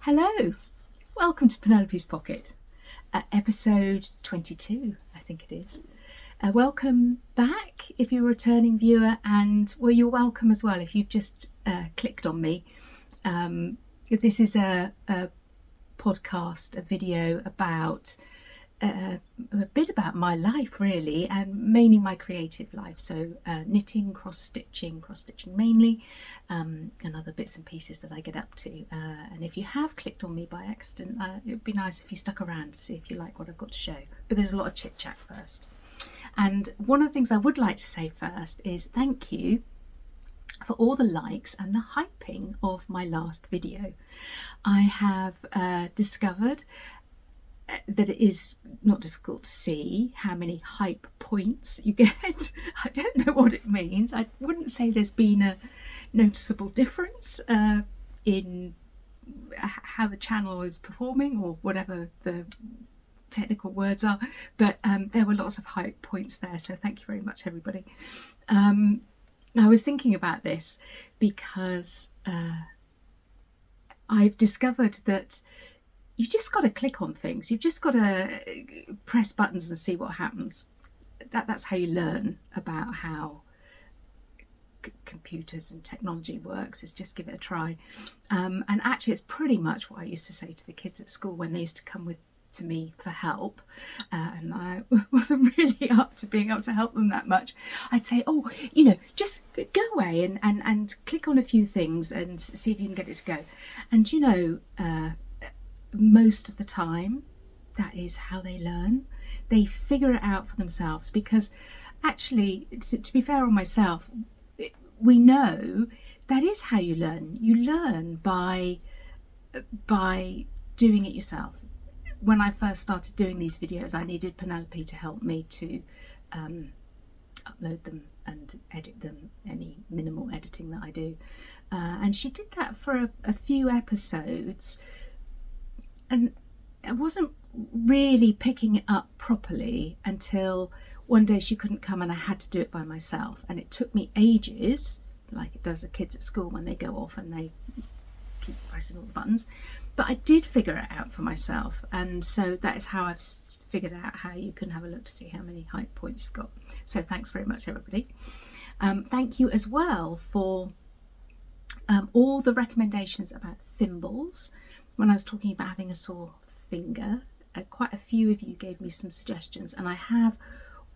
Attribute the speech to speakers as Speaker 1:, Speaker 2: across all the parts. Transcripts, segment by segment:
Speaker 1: Hello, welcome to Penelope's Pocket, episode 22, I think it is. Welcome back if you're a returning viewer, and well, you're welcome as well if you've just clicked on me. This is a podcast, a video about a bit about my life really, and mainly my creative life, so knitting, cross-stitching mainly, and other bits and pieces that I get up to, and if you have clicked on me by accident, it would be nice if you stuck around to see if you like what I've got to show, but there's a lot of chit chat first. And one of the things I would like to say first is thank you for all the likes and the hyping of my last video. I have discovered that it is not difficult to see how many hype points you get. I don't know what it means. I wouldn't say there's been a noticeable difference in how the channel is performing or whatever the technical words are, but there were lots of hype points there, so thank you very much everybody. I was thinking about this because I've discovered that you just got to click on things. You've just got to press buttons and see what happens. That's how you learn about how computers and technology works, is just give it a try. And actually it's pretty much what I used to say to the kids at school when they used to come to me for help, and I wasn't really up to being able to help them that much. I'd say, oh, just go away and click on a few things and see if you can get it to go. And most of the time that is how they learn. They figure it out for themselves, because actually, to be fair on myself, we know that is how you learn. You learn by doing it yourself. When I first started doing these videos, I needed Penelope to help me to upload them and edit them, any minimal editing that I do, and she did that for a few episodes, and I wasn't really picking it up properly until one day she couldn't come and I had to do it by myself, and it took me ages, like it does the kids at school when they go off and they keep pressing all the buttons. But I did figure it out for myself, and so that is how I've figured out how you can have a look to see how many hype points you've got. So thanks very much everybody. Thank you as well for all the recommendations about thimbles. When I was talking about having a sore finger, quite a few of you gave me some suggestions, and I have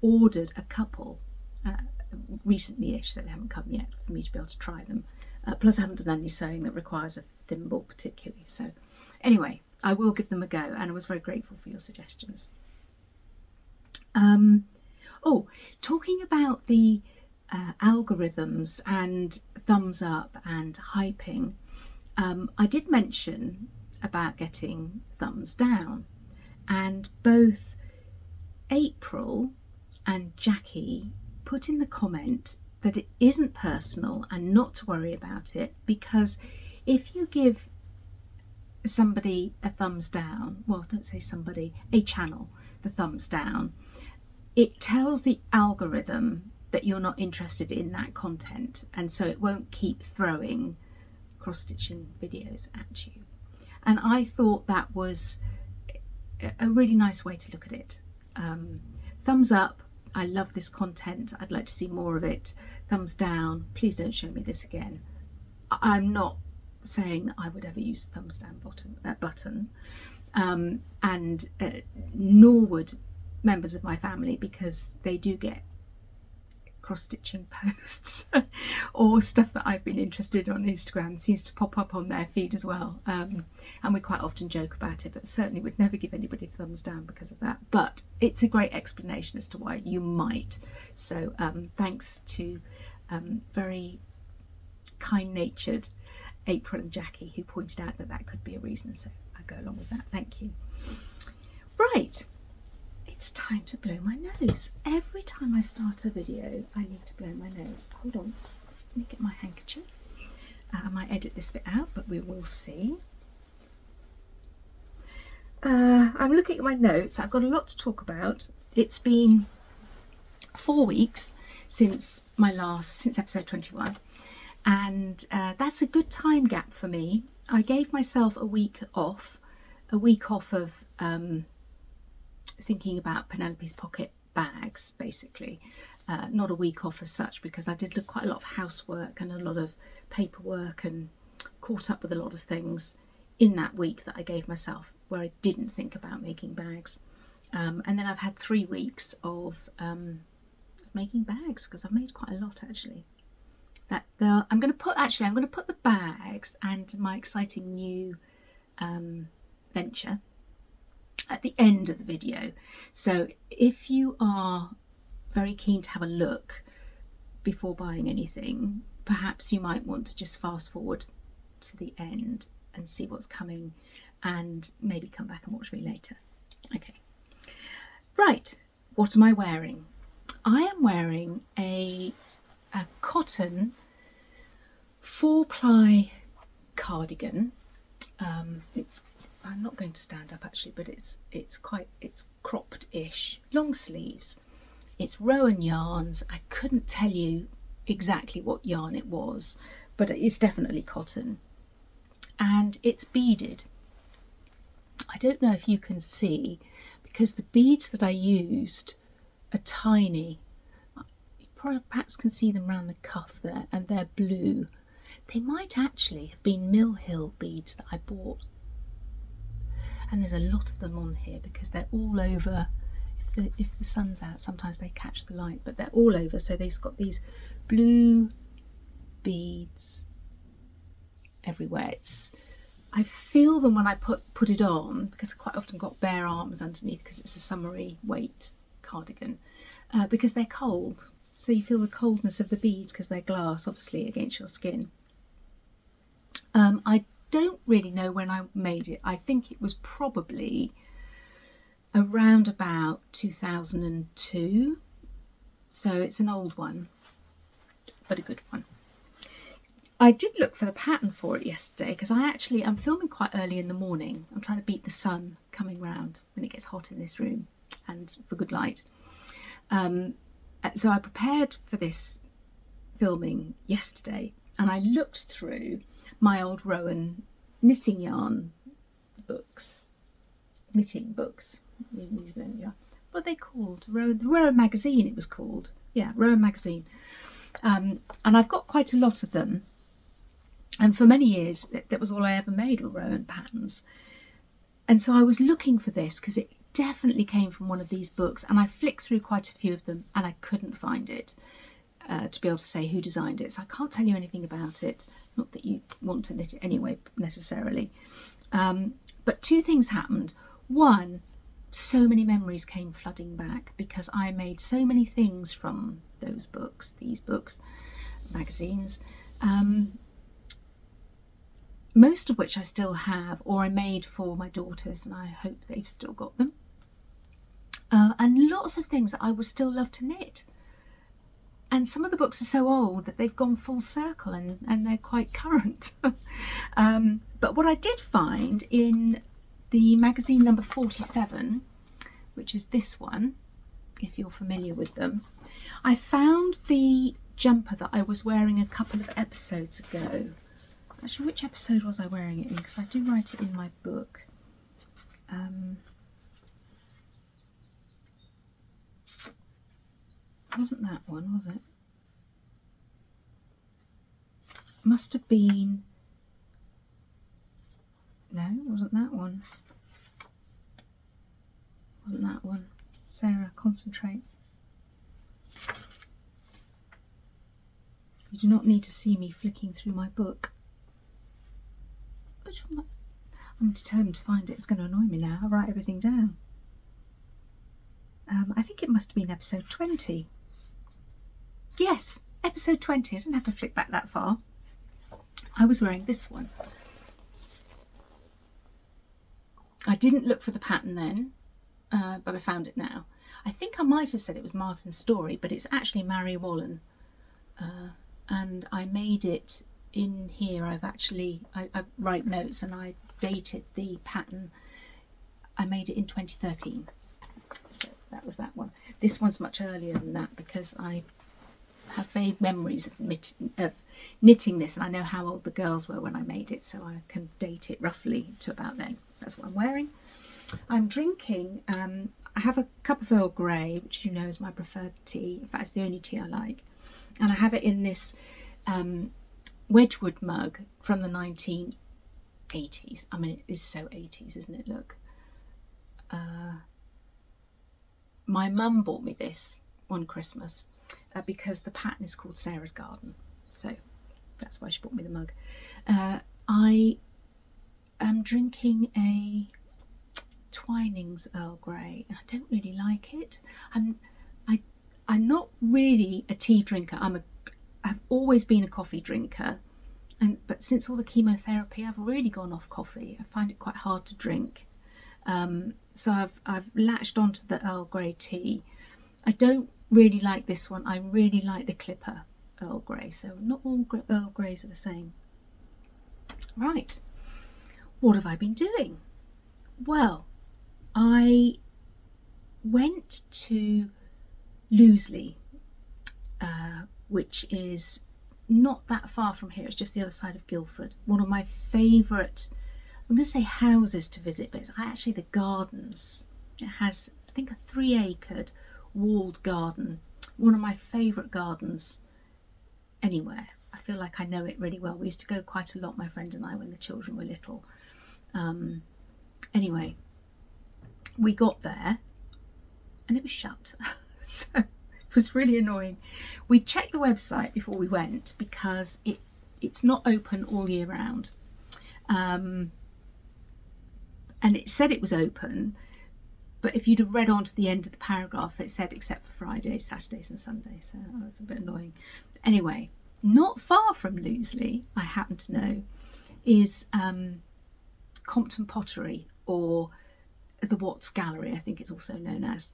Speaker 1: ordered a couple recently-ish, so they haven't come yet for me to be able to try them. Plus I haven't done any sewing that requires a thimble particularly, so anyway, I will give them a go, and I was very grateful for your suggestions. Talking about the algorithms and thumbs up and hyping, I did mention about getting thumbs down, and both April and Jackie put in the comment that it isn't personal and not to worry about it, because if you give somebody a thumbs down, well, don't say somebody, a channel, the thumbs down, it tells the algorithm that you're not interested in that content, and so it won't keep throwing cross-stitching videos at you. And I thought that was a really nice way to look at it. Thumbs up, I love this content, I'd like to see more of it. Thumbs down, please don't show me this again. I'm not saying that I would ever use the thumbs down button, and nor would members of my family, because they do get cross-stitching posts or stuff that I've been interested in on Instagram seems to pop up on their feed as well, and we quite often joke about it, but certainly would never give anybody thumbs down because of that. But it's a great explanation as to why you might. So thanks to very kind-natured April and Jackie, who pointed out that that could be a reason, so I go along with that. Thank you. Right, it's time to blow my nose. Every time I start a video I need to blow my nose. Hold on, let me get my handkerchief. I might edit this bit out, but we will see. I'm looking at my notes. I've got a lot to talk about. It's been 4 weeks since episode 21, and that's a good time gap for me I gave myself a week off of thinking about Penelope's pocket bags, basically. Not a week off as such, because I did quite a lot of housework and a lot of paperwork and caught up with a lot of things in that week that I gave myself where I didn't think about making bags. And then I've had 3 weeks of making bags, because I've made quite a lot actually. I'm going to put the bags and my exciting new venture at the end of the video. So if you are very keen to have a look before buying anything, perhaps you might want to just fast forward to the end and see what's coming, and maybe come back and watch me later. Okay, right, what am I wearing? I am wearing a cotton 4-ply cardigan. I'm not going to stand up actually, but it's cropped-ish, long sleeves. It's Rowan yarns. I couldn't tell you exactly what yarn it was, but it's definitely cotton, and it's beaded. I don't know if you can see, because the beads that I used are tiny. You perhaps can see them around the cuff there, and they're blue. They might actually have been Mill Hill beads that I bought, and there's a lot of them on here because they're all over. If the sun's out, sometimes they catch the light, but they're all over. So they've got these blue beads everywhere. I feel them when I put it on, because I quite often got bare arms underneath because it's a summery weight cardigan, because they're cold. So you feel the coldness of the beads because they're glass, obviously, against your skin. I don't really know when I made it. I think it was probably around about 2002. So it's an old one, but a good one. I did look for the pattern for it yesterday, because I'm filming quite early in the morning. I'm trying to beat the sun coming round when it gets hot in this room, and for good light. So I prepared for this filming yesterday, and I looked through my old Rowan knitting yarn books, knitting books. What are they called? The Rowan magazine, it was called. Yeah, Rowan magazine. And I've got quite a lot of them. And for many years, that was all I ever made, were Rowan patterns. And so I was looking for this, because it definitely came from one of these books, and I flicked through quite a few of them and I couldn't find it to be able to say who designed it. So I can't tell you anything about it. Not that you want to knit it anyway, necessarily. But 2 things happened. One, so many memories came flooding back, because I made so many things from those books, these books, magazines, most of which I still have, or I made for my daughters, and I hope they've still got them. And lots of things that I would still love to knit. And some of the books are so old that they've gone full circle, and they're quite current. But what I did find in the magazine number 47, which is this one, if you're familiar with them, I found the jumper that I was wearing a couple of episodes ago. Actually, which episode was I wearing it in? Because I do write it in my book. Wasn't that one, was it? Must have been... No, it wasn't that one. Wasn't that one. Sarah, concentrate. You do not need to see me flicking through my book. Which one? I'm determined to find it. It's going to annoy me now. I'll write everything down. I think it must have been episode 20. Yes, episode 20. I didn't have to flick back that far. I was wearing this one. I didn't look for the pattern then, but I found it now. I think I might have said it was Martin's Story, but it's actually Mary Wallen. And I made it in here. I write notes, and I dated the pattern. I made it in 2013. So that was that one. This one's much earlier than that, because I have vague memories of knitting this, and I know how old the girls were when I made it, so I can date it roughly to about then. That's what I'm wearing. I'm drinking, I have a cup of Earl Grey, which you know is my preferred tea. In fact, it's the only tea I like. And I have it in this Wedgwood mug from the 1980s. I mean, it is so 80s, isn't it? Look. My mum bought me this one Christmas because the pattern is called Sarah's Garden. So that's why she bought me the mug. I am drinking a Twinings Earl Grey, and I don't really like it. I'm not really a tea drinker. I've always been a coffee drinker, but since all the chemotherapy, I've really gone off coffee. I find it quite hard to drink. So I've latched onto the Earl Grey tea. I don't really like this one. I really like the Clipper Earl Grey. So not all Earl Greys are the same. Right. What have I been doing? Well, I went to Loseley, which is not that far from here. It's just the other side of Guildford. One of my favourite, I'm going to say houses to visit, but it's actually the gardens. It has, I think, a 3-acre walled garden. One of my favourite gardens anywhere. I feel like I know it really well. We used to go quite a lot, my friend and I, when the children were little. Anyway, we got there and it was shut. So it was really annoying. We checked the website before we went because it's not open all year round. And it said it was open, but if you'd have read on to the end of the paragraph, it said except for Fridays, Saturdays and Sundays. So that was a bit annoying. Anyway, not far from Loseley, I happen to know, is Compton Pottery, or the Watts Gallery, I think it's also known as.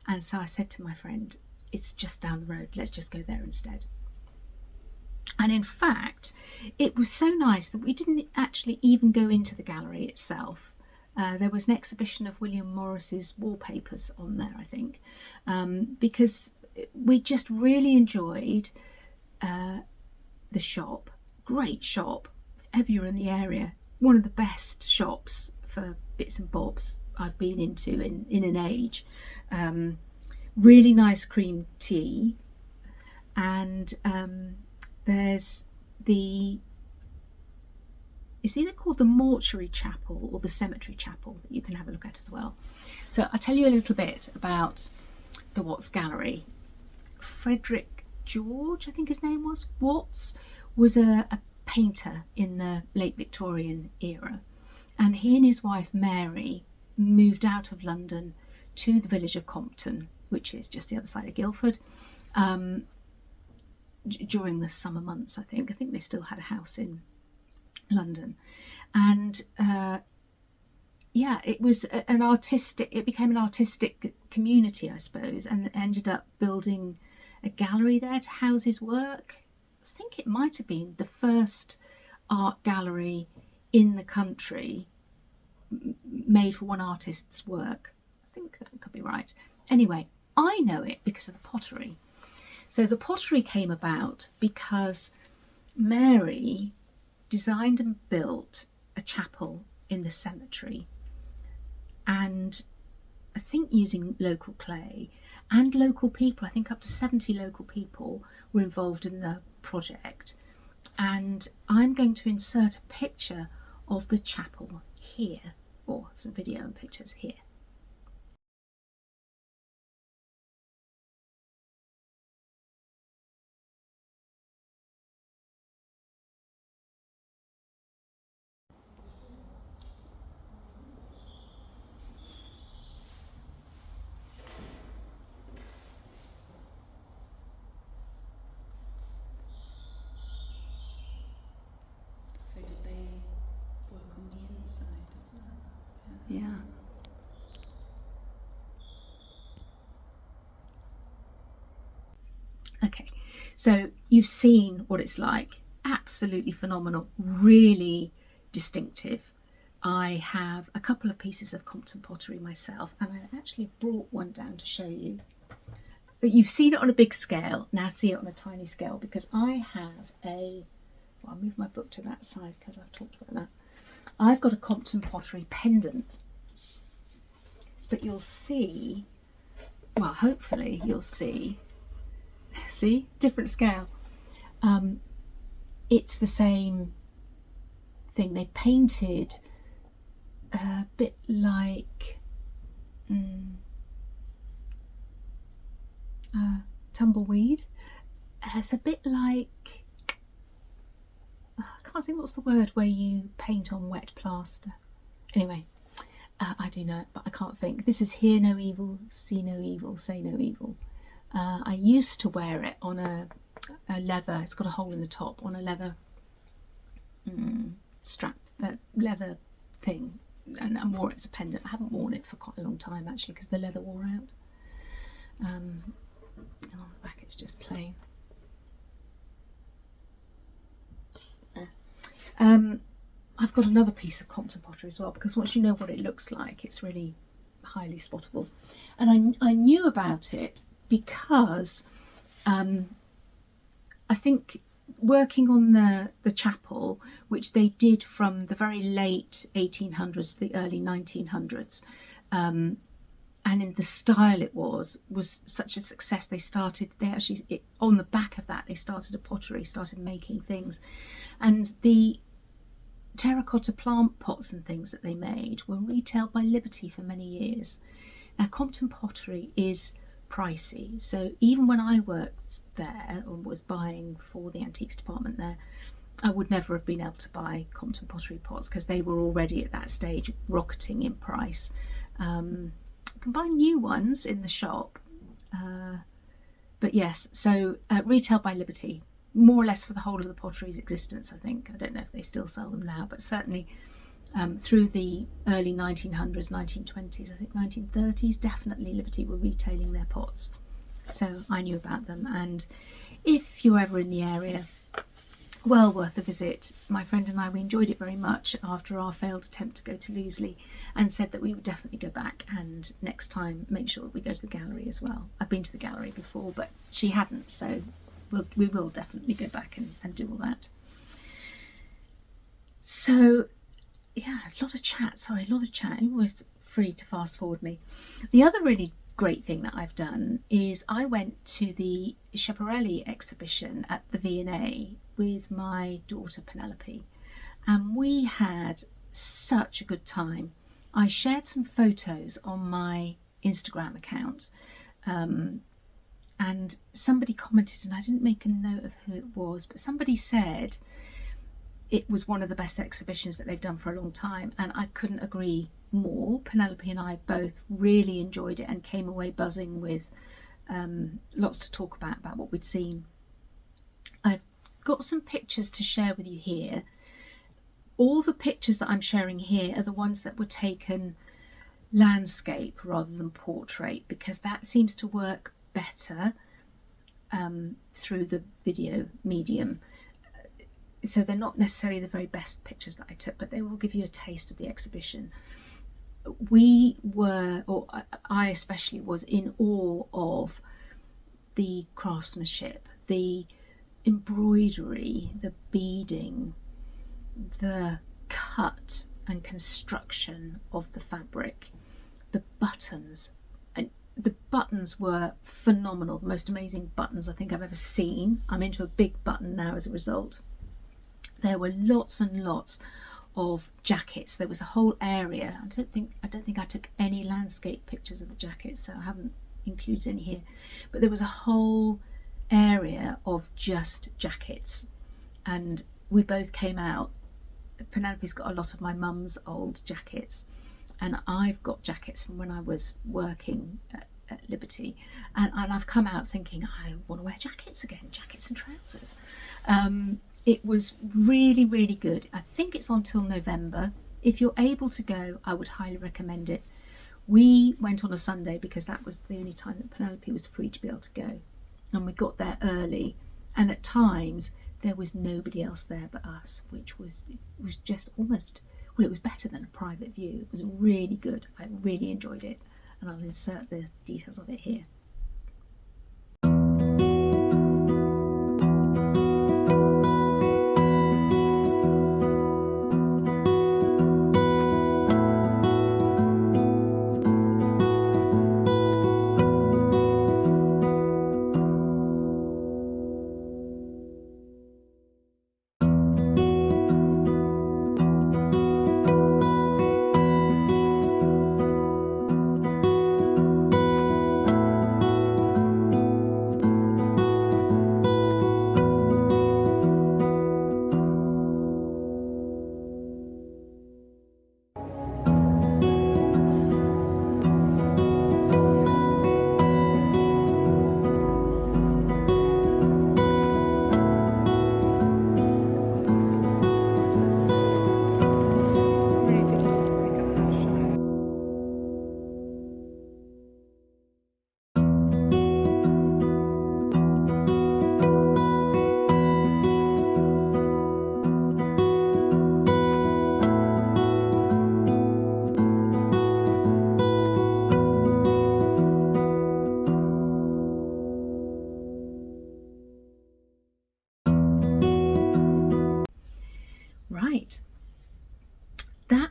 Speaker 1: And so I said to my friend, it's just down the road, let's just go there instead. And in fact, it was so nice that we didn't actually even go into the gallery itself. There was an exhibition of William Morris's wallpapers on there, I think, because we just really enjoyed the shop. Great shop. If ever you're in the area, one of the best shops for bits and bobs I've been into in an age. Really nice cream tea, and there's it's either called the Mortuary Chapel or the Cemetery Chapel that you can have a look at as well. So I'll tell you a little bit about the Watts Gallery. Frederick George, I think his name was, Watts, was a painter in the late Victorian era, and he and his wife Mary moved out of London to the village of Compton, which is just the other side of Guildford, during the summer months. I think they still had a house in London, and yeah, it was it became an artistic community, I suppose, and ended up building a gallery there to house his work. I think it might have been the first art gallery in the country made for one artist's work. I think that could be right. Anyway, I know it because of the pottery. So the pottery came about because Mary designed and built a chapel in the cemetery, and I think using local clay and local people. I think up to 70 local people were involved in the project, and I'm going to insert a picture of the chapel here, or some video and pictures here.
Speaker 2: So did they work on the inside as well?
Speaker 1: Yeah. Okay, so you've seen what it's like. Absolutely phenomenal, really distinctive. I have a couple of pieces of Compton pottery myself, and I actually brought one down to show you. but you've seen it on a big scale. Now see it on a tiny scale, because I have a, well, I'll move my book to that side because I've talked about that. I've got a Compton pottery pendant, but you'll see, well, hopefully you'll see different scale. It's the same thing. They painted a bit like tumbleweed. It's a bit like, I can't think what's the word where you paint on wet plaster. Anyway, I do know it, but I can't think. This is Hear No Evil, See No Evil, Say No Evil. I used to wear it on a leather, it's got a hole in the top, on a leather strap, leather thing, and I wore it as a pendant. I haven't worn it for quite a long time actually, because the leather wore out. And on the back it's just plain. I've got another piece of Compton pottery as well, because once you know what it looks like, it's really highly spottable. And I knew about it because I think working on the chapel, which they did from the very late 1800s to the early 1900s, and in the style it was such a success. They actually, on the back of that, they started a pottery, started making things, and the terracotta plant pots and things that they made were retailed by Liberty for many years. Now, Compton pottery is pricey, so even when I worked there or was buying for the antiques department there, I would never have been able to buy Compton pottery pots because they were already at that stage rocketing in price. You can buy new ones in the shop, but yes, so retailed by Liberty, more or less for the whole of the pottery's existence, I think. I don't know if they still sell them now, but certainly through the early 1900s, 1920s, I think 1930s, definitely Liberty were retailing their pots. So I knew about them, and if you're ever in the area, well worth a visit. My friend and I, we enjoyed it very much after our failed attempt to go to Loseley, and said that we would definitely go back, and next time make sure that we go to the gallery as well. I've been to the gallery before, but she hadn't, so we will definitely go back and do all that. So yeah, a lot of chat. You're always free to fast forward me. The other really great thing that I've done is I went to the Schiaparelli exhibition at the V&A with my daughter Penelope, and we had such a good time. I shared some photos on my Instagram account, and somebody commented, and I didn't make a note of who it was, but somebody said it was one of the best exhibitions that they've done for a long time, and I couldn't agree more. Penelope and I both really enjoyed it and came away buzzing with lots to talk about what we'd seen. I've got some pictures to share with you here. All the pictures that I'm sharing here are the ones that were taken landscape rather than portrait, because that seems to work better through the video medium. So they're not necessarily the very best pictures that I took, but they will give you a taste of the exhibition. We were, or I especially was, in awe of the craftsmanship, the embroidery, the beading, the cut and construction of the fabric, the buttons. And the buttons were phenomenal, the most amazing buttons I think I've ever seen. I'm into a big button now as a result. There were lots and lots of jackets. There was a whole area. I don't think I took any landscape pictures of the jackets, so I haven't included any here. But there was a whole area of just jackets, and we both came out. Penelope's got a lot of my mum's old jackets, and I've got jackets from when I was working at Liberty, and I've come out thinking I want to wear jackets again, jackets and trousers. It was really, really good. I think it's on till November. If you're able to go, I would highly recommend it. We went on a Sunday because that was the only time that Penelope was free to be able to go, and we got there early, and at times there was nobody else there but us, which was just almost, well, it was better than a private view. It was really good. I really enjoyed it, and I'll insert the details of it here.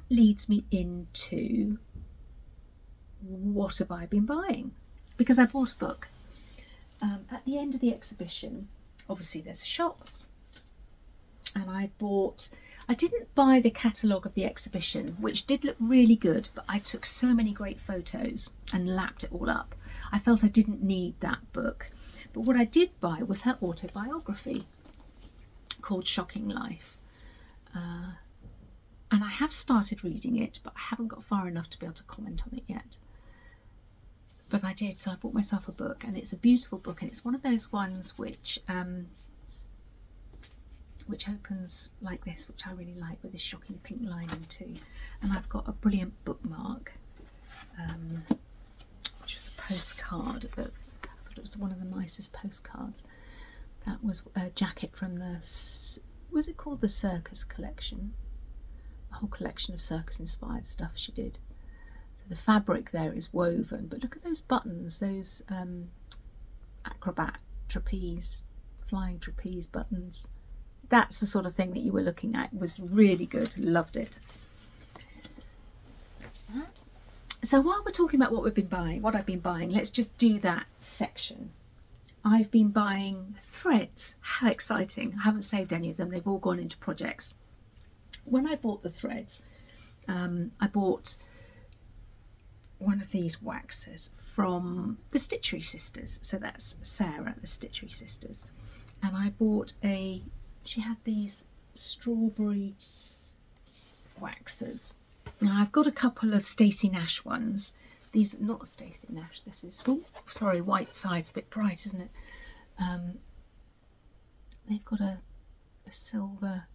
Speaker 1: leads me into what have I been buying? Because I bought a book at the end of the exhibition. Obviously there's a shop, and I didn't buy the catalogue of the exhibition, which did look really good, but I took so many great photos and lapped it all up. I felt I didn't need that book. But what I did buy was her autobiography called Shocking Life. And I have started reading it, but I haven't got far enough to be able to comment on it yet. But I did, so I bought myself a book, and it's a beautiful book, and it's one of those ones which opens like this, which I really like, with this shocking pink lining too. And I've got a brilliant bookmark, which was a postcard of, I thought it was one of the nicest postcards. That was a jacket from the, was it called the Circus collection? A whole collection of circus inspired stuff she did. So the fabric there is woven, but look at those buttons, those acrobat trapeze, flying trapeze buttons. That's the sort of thing that you were looking at. It was really good, loved it. That's that. So while we're talking about what we've been buying, what I've been buying, let's just do that section. I've been buying threads. How exciting. I haven't saved any of them. They've all gone into projects. When I bought the threads, I bought one of these waxes from the Stitchery Sisters. So that's Sarah, the Stitchery Sisters. And I bought she had these strawberry waxes. Now I've got a couple of Stacey Nash ones. These are not Stacey Nash. This is, oh, sorry, white side's a bit bright, isn't it? They've got a silver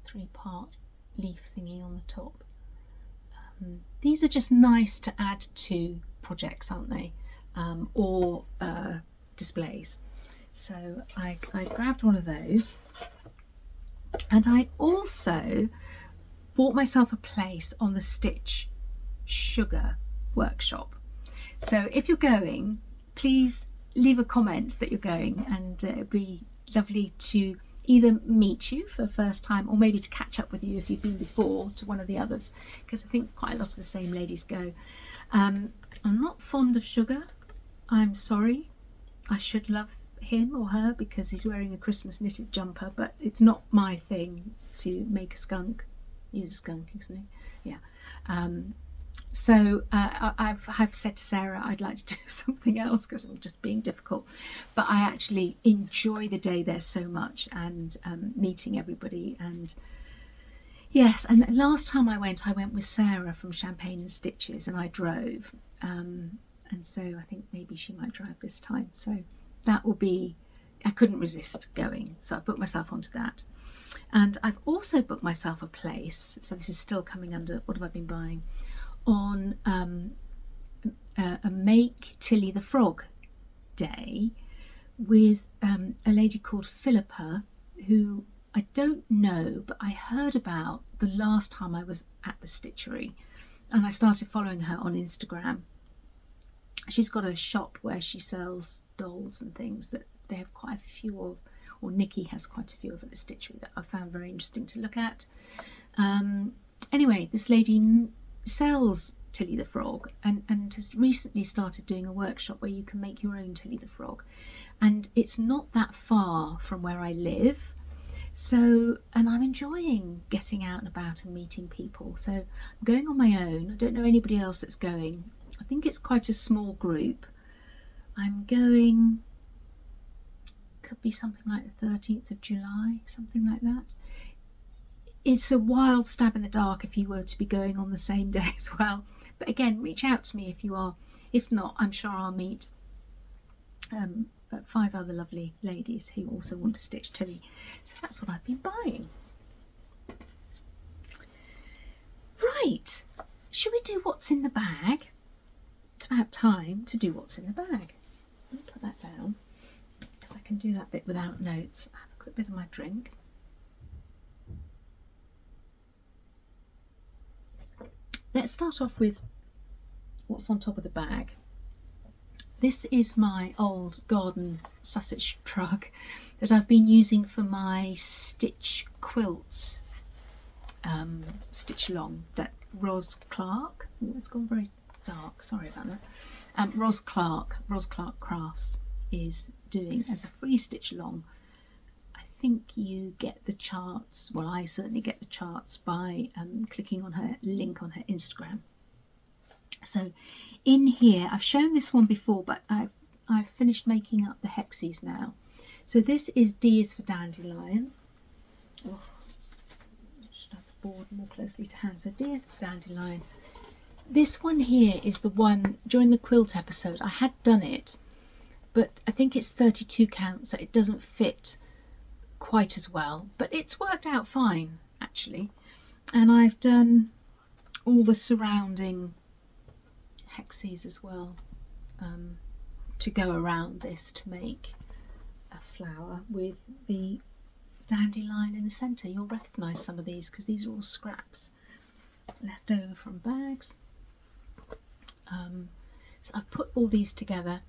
Speaker 1: 3-part leaf thingy on the top. These are just nice to add to projects, aren't they? Or displays. So I grabbed one of those, and I also bought myself a place on the Stitch Sugar workshop. So if you're going, please leave a comment that you're going, and it'd be lovely to either meet you for the first time, or maybe to catch up with you if you've been before to one of the others, because I think quite a lot of the same ladies go. I'm not fond of Sugar. I'm sorry. I should love him or her because he's wearing a Christmas knitted jumper, but it's not my thing to make a skunk. He's a skunk, isn't he? Yeah. So I've said to Sarah I'd like to do something else because I'm just being difficult, but I actually enjoy the day there so much, and meeting everybody. And yes, and last time I went with Sarah from Champagne and Stitches, and I drove, and so I think maybe she might drive this time. So that will be, I couldn't resist going, so I booked myself onto that. And I've also booked myself a place, so this is still coming under what have I been buying, on a Make Tilly the Frog day with a lady called Philippa, who I don't know, but I heard about the last time I was at the Stitchery, and I started following her on Instagram. She's got a shop where she sells dolls and things that they have quite a few of, or Nikki has quite a few of at the Stitchery, that I found very interesting to look at. Anyway, this lady sells Tilly the Frog, and has recently started doing a workshop where you can make your own Tilly the Frog, and it's not that far from where I live. So, and I'm enjoying getting out and about and meeting people. So I'm going on my own. I don't know anybody else that's going. I think it's quite a small group. I'm going, could be something like the 13th of July, something like that. It's a wild stab in the dark if you were to be going on the same day as well. But again, reach out to me if you are. If not, I'm sure I'll meet 5 other lovely ladies who also want to stitch Tilly. So that's what I've been buying. Right, should we do what's in the bag? It's about time to do what's in the bag. Let me put that down, because I can do that bit without notes. I have a quick bit of my drink. Let's start off with what's on top of the bag. This is my old garden Sussex rug that I've been using for my stitch quilt stitch along that Ros Clark, it's gone very dark, sorry about that, Ros Clark Crafts is doing as a free stitch along. I think you get the charts, well I certainly get the charts by clicking on her link on her Instagram. So in here, I've shown this one before, but I've finished making up the hexes now. So this is D is for dandelion. Oh, I should have the board more closely to hand. So D is for dandelion. This one here is the one during the quilt episode. I had done it, but I think it's 32 count, so it doesn't fit quite as well. But it's worked out fine, actually. And I've done all the surrounding hexes as well to go around this to make a flower with the dandelion in the centre. You'll recognise some of these because these are all scraps left over from bags. So I've put all these together.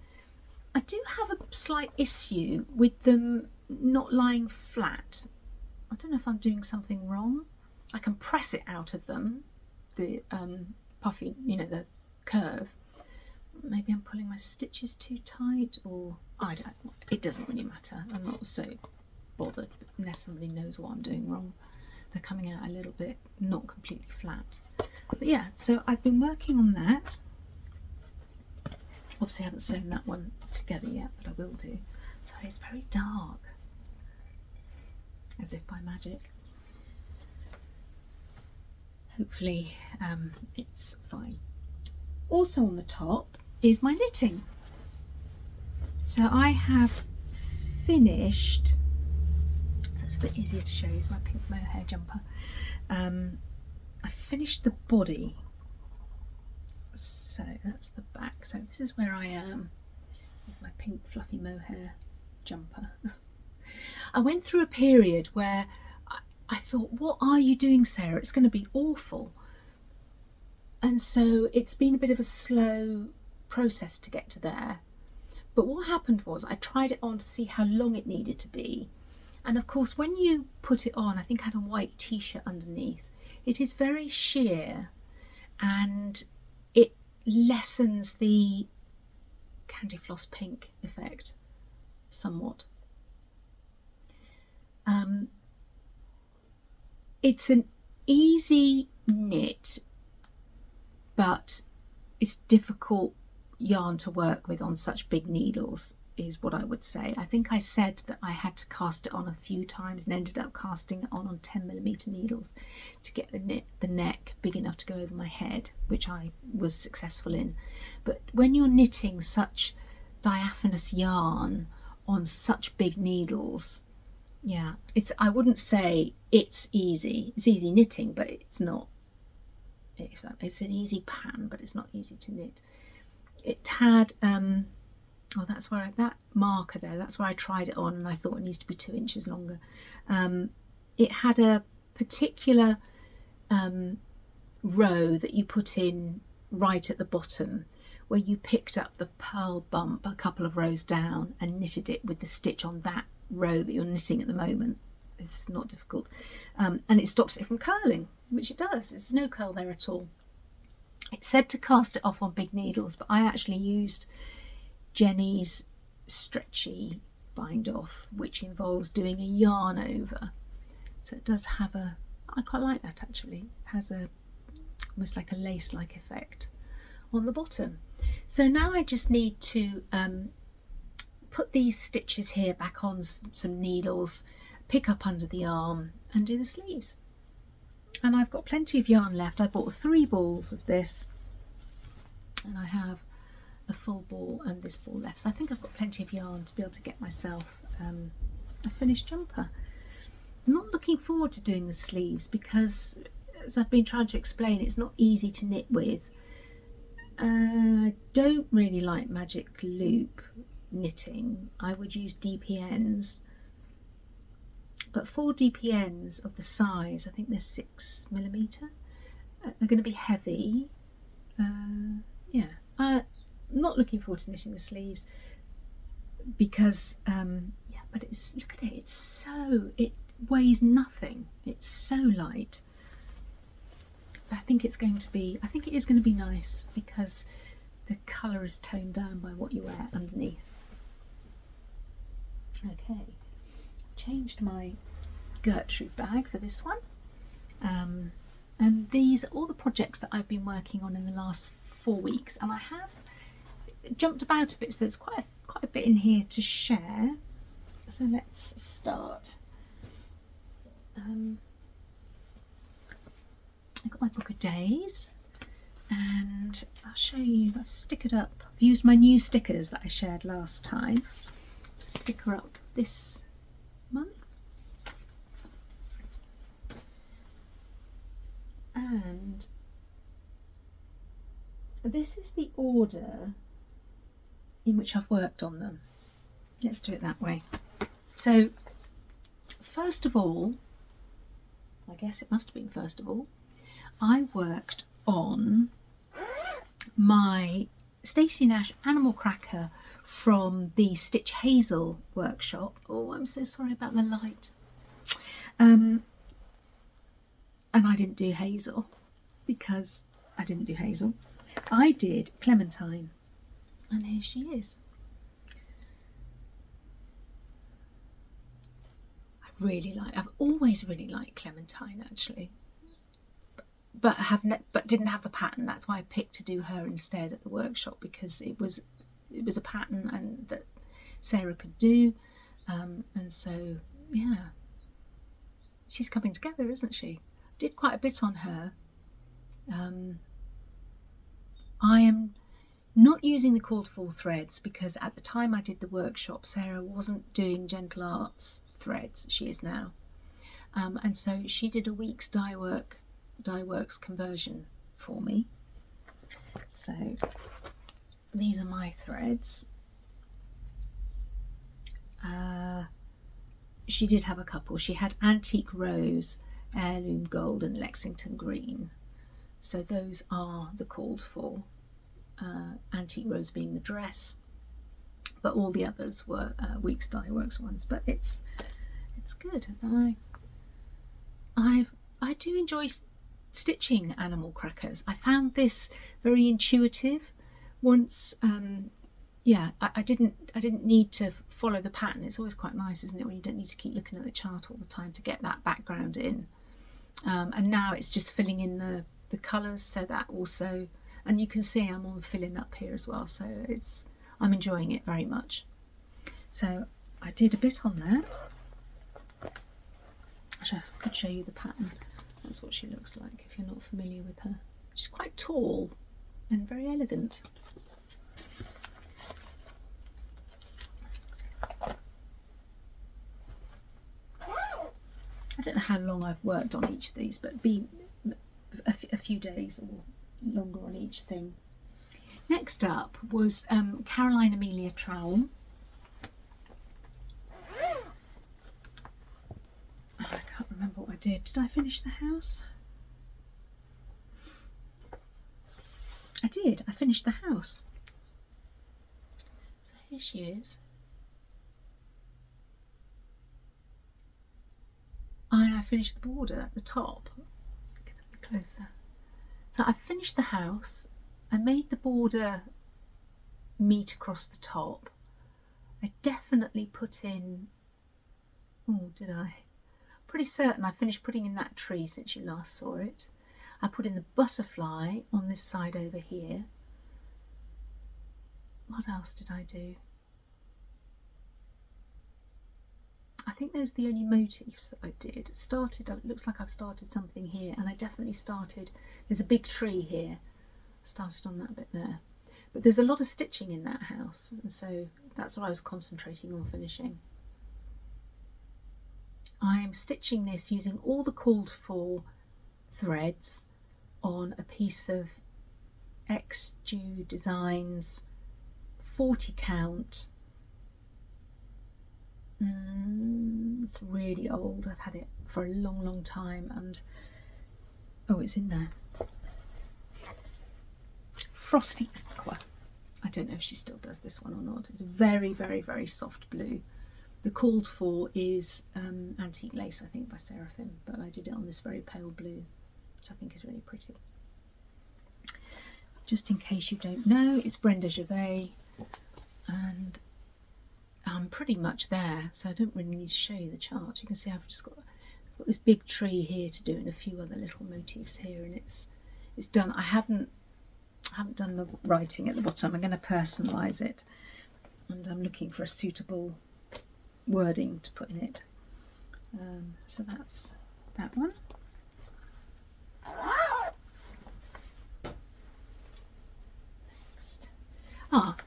Speaker 1: I do have a slight issue with them not lying flat. I don't know if I'm doing something wrong. I can press it out of them, the puffy, you know, the curve. Maybe I'm pulling my stitches too tight, or I don't, it doesn't really matter. I'm not so bothered unless somebody knows what I'm doing wrong. They're coming out a little bit not completely flat. But yeah, so I've been working on that. Obviously I haven't sewn that one together yet, but I will do. Sorry, it's very dark, as if by magic. Hopefully it's fine. Also on the top is my knitting. So I have finished, so it's a bit easier to show you, it's my pink mohair jumper. I finished the body, so that's the back. So this is where I am with my pink fluffy mohair jumper. I went through a period where I thought, what are you doing, Sarah? It's going to be awful. And so it's been a bit of a slow process to get to there. But what happened was I tried it on to see how long it needed to be. And of course, when you put it on, I think I had a white t-shirt underneath, it is very sheer and it lessens the candy floss pink effect somewhat. It's an easy knit, but it's difficult yarn to work with on such big needles, is what I would say. I think I said that I had to cast it on a few times and ended up casting it on 10mm needles to get the neck big enough to go over my head, which I was successful in. But when you're knitting such diaphanous yarn on such big needles, yeah, I wouldn't say it's easy. It's easy knitting, but it's not. It's an easy pattern, but it's not easy to knit. It had oh, that's where that marker there, that's where I tried it on and I thought it needs to be 2 inches longer. It had a particular row that you put in right at the bottom where you picked up the purl bump a couple of rows down and knitted it with the stitch on that row that you're knitting at the moment. It's not difficult, and it stops it from curling, which it does. There's no curl there at all. It said to cast it off on big needles, but I actually used Jenny's stretchy bind off, which involves doing a yarn over. So it does have a, I quite like that actually, it has a almost like a lace-like effect on the bottom. So now I just need to put these stitches here back on some needles, pick up under the arm and do the sleeves. And I've got plenty of yarn left. I bought 3 balls of this and I have a full ball and this ball left. So I think I've got plenty of yarn to be able to get myself a finished jumper. I'm not looking forward to doing the sleeves because, as I've been trying to explain, it's not easy to knit with. I don't really like magic loop knitting. I would use DPNs, but 4 DPNs of the size, I think they're 6mm, are going to be heavy. Yeah, I'm not looking forward to knitting the sleeves because yeah, but look at it, it weighs nothing, it's so light. I think it is going to be nice because the colour is toned down by what you wear underneath. Okay, changed my Gertrude bag for this one. And these are all the projects that I've been working on in the last 4 weeks, and I have jumped about a bit, so there's quite a bit in here to share. So let's start. I've got my book of days, and I'll show you. I've stickered up. I've used my new stickers that I shared last time to sticker up this month. And this is the order in which I've worked on them. Let's do it that way. So first of all, I guess it must have been first of all, I worked on my Stacey Nash animal cracker from the Stitch Hazel workshop. Oh, I'm so sorry about the light. And I didn't do Hazel because I didn't do Hazel. I did Clementine, and here she is. I've always really liked Clementine actually, but didn't have the pattern. That's why I picked to do her instead at the workshop, because it was a pattern and that Sarah could do, and so yeah, she's coming together, isn't she? Did quite a bit on her. I am not using the called for threads because at the time I did the workshop, Sarah wasn't doing Gentle Arts threads. She is now, and so she did a week's dye works conversion for me. So these are my threads. She did have a couple. She had Antique Rose, Heirloom Gold and Lexington Green. So those are the called for. Antique Rose being the dress, but all the others were Weeks Dye Works ones. But it's good. I do enjoy stitching animal crackers. I found this very intuitive. Once I didn't need to follow the pattern. It's always quite nice, isn't it, when you don't need to keep looking at the chart all the time to get that background in. And now it's just filling in the colours, so that also, and you can see I'm on filling up here as well, so I'm enjoying it very much. So I did a bit on that. Actually, I could show you the pattern. That's what she looks like if you're not familiar with her. She's quite tall and very elegant. I don't know how long I've worked on each of these, but it'd be a few days or longer on each thing. Next up was Caroline Amelia Trowell. Oh, I can't remember what I did. Did I finish the house? I did. I finished the house. So here she is. And I finished the border at the top. Get a bit closer. So I finished the house. I made the border meet across the top. I definitely put in, oh, did I? Pretty certain I finished putting in that tree since you last saw it. I put in the butterfly on this side over here. What else did I do? I think those are the only motifs that I did. It looks like I've started something here, and I definitely started, there's a big tree here. Started on that bit there. But there's a lot of stitching in that house, and so that's what I was concentrating on finishing. I am stitching this using all the called for threads on a piece of XJU Designs 40 count. It's really old. I've had it for a long time, and oh, it's in there. Frosty Aqua. I don't know if she still does this one or not. It's a very soft blue. The called for is Antique Lace, I think, by Seraphim, but I did it on this very pale blue. which I think is really pretty. Just in case you don't know, it's Brenda Gervais, and I'm pretty much there, so I don't really need to show you the chart. You can see I've just got this big tree here to do and a few other little motifs here, and it's done. I haven't done the writing at the bottom. I'm going to personalise it, and I'm looking for a suitable wording to put in it. So that's that one. Next.